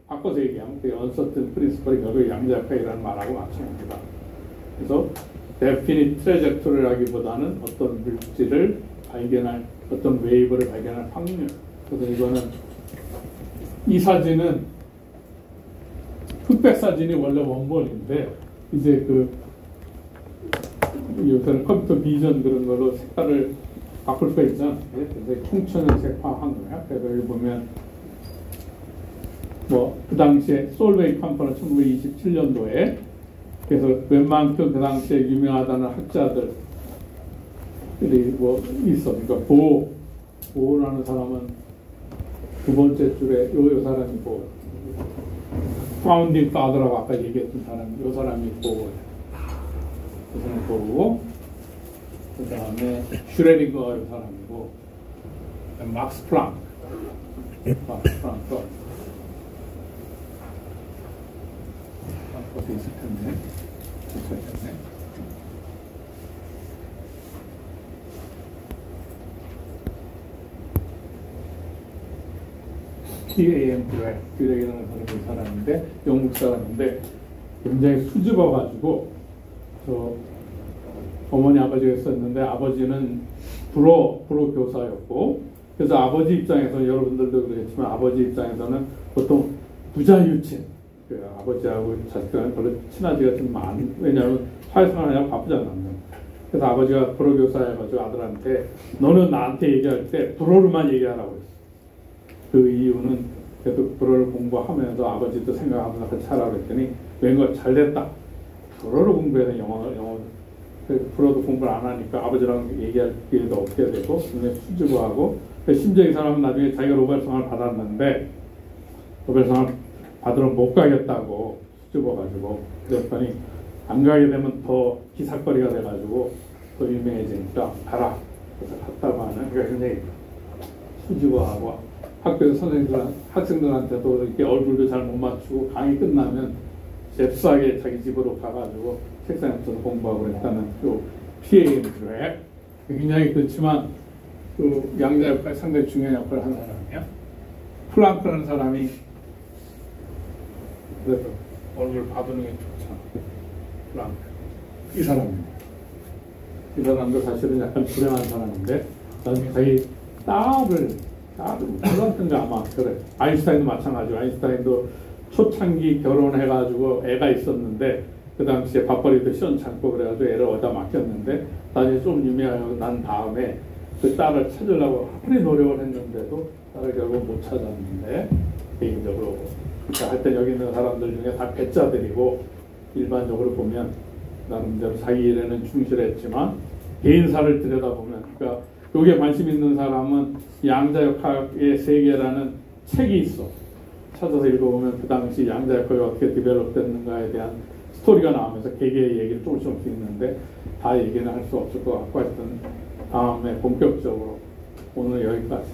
바꿔서 얘기하면 그게 uncertainty principle이 결국 양자역학이라는 말하고 맞춥니다. 그래서 definite trajectory라기보다는 어떤 물질을 발견할, 어떤 웨이브를 발견할 확률. 그래서 이거는 이 사진은 흑백 사진이 원래 원본인데 이제 그 요새는 컴퓨터 비전 그런 걸로 색깔을 바꿀 수가 있잖아요. 그래서 청천연색화한 거야. 그래서 여기 보면 뭐 그 당시에 솔웨이 컴퍼니 1927년도에 그래서 웬만큼 그 당시에 유명하다는 학자들이 뭐 있어. 그러니까 보라는 사람은 두 번째 줄에 요 사람이 파운딩 파더라고 아까 얘기했던 사람, 요 사람이 그 사람 보고, 그 다음에 슈레딩거 요 사람이고, 막스 플랑크, 어디 있을 텐데. TAM 듀렉이라는 사람인데 영국 사람인데 굉장히 수줍어가지고 저 어머니 아버지가 있었는데 아버지는 불어 교사였고, 그래서 아버지 입장에서 여러분들도 그러겠지만 아버지 입장에서는 보통 부자 유친, 그 아버지하고 자식들은 별로 친하지가 좀 왜냐하면 사회생활하느라 바쁘잖아. 그래서 아버지가 불어 교사해가지고 아들한테 너는 나한테 얘기할 때 불어로만 얘기하라고 했어. 그 이유는 그래도 불어를 공부하면서 아버지도 생각하면서 같이 하라고 했더니 왠가 잘됐다. 불어로 공부해야 돼. 영어 불어도 공부를 안 하니까 아버지랑 얘기할 기회도 없게 되고 굉장히 수줍어하고, 심지어 이 사람은 나중에 자기가 노벨상을 받았는데 노벨상을 받으러 못 가겠다고 수줍어가지고, 그랬더니 안 가게 되면 더 기사거리가 돼가지고 더 유명해지니까 가라. 그래서 갔다고 하는, 그러니까 굉장히 수줍어하고 학교에서 학생들한테도 이렇게 얼굴도 잘 못 맞추고 강의 끝나면 잽싸게 자기 집으로 가가지고 책상에 앉아서 공부하고 그랬다는 또 피해의 그래. 굉장히 그렇지만 그 양자 역할 상당히 중요한 역할을 하는 사람이야. 플랑크라는 사람이 그래서 얼굴 봐두는 게 좋잖아. 플랑크. 이 사람입니다. 이 사람도 사실은 약간 불행한 사람인데 나중에 자기 딸을 플랑크인가 아마 그래. 아인슈타인도 마찬가지고, 아인슈타인도 초창기 결혼해가지고 애가 있었는데 그 당시에 밥벌이도 시원찮고 그래가지고 애를 어디다 맡겼는데 나중에 좀 유명하고 난 다음에 그 딸을 찾으려고 아무리 노력을 했는데도 딸을 결국 못 찾았는데, 개인적으로 하여튼 여기 있는 사람들 중에 다 배짜들이고 일반적으로 보면 나름대로 자기 일에는 충실했지만 개인사를 들여다보면, 그러니까 여기에 관심 있는 사람은 양자역학의 세계라는 책이 있어. 찾아서 읽어보면 그 당시 양자역학이 어떻게 디벨롭 됐는가에 대한 스토리가 나오면서 개개의 얘기를 조금씩 있는데 다 얘기는 할 수 없을 것 같고, 하여튼 다음에 본격적으로 오늘 여기까지.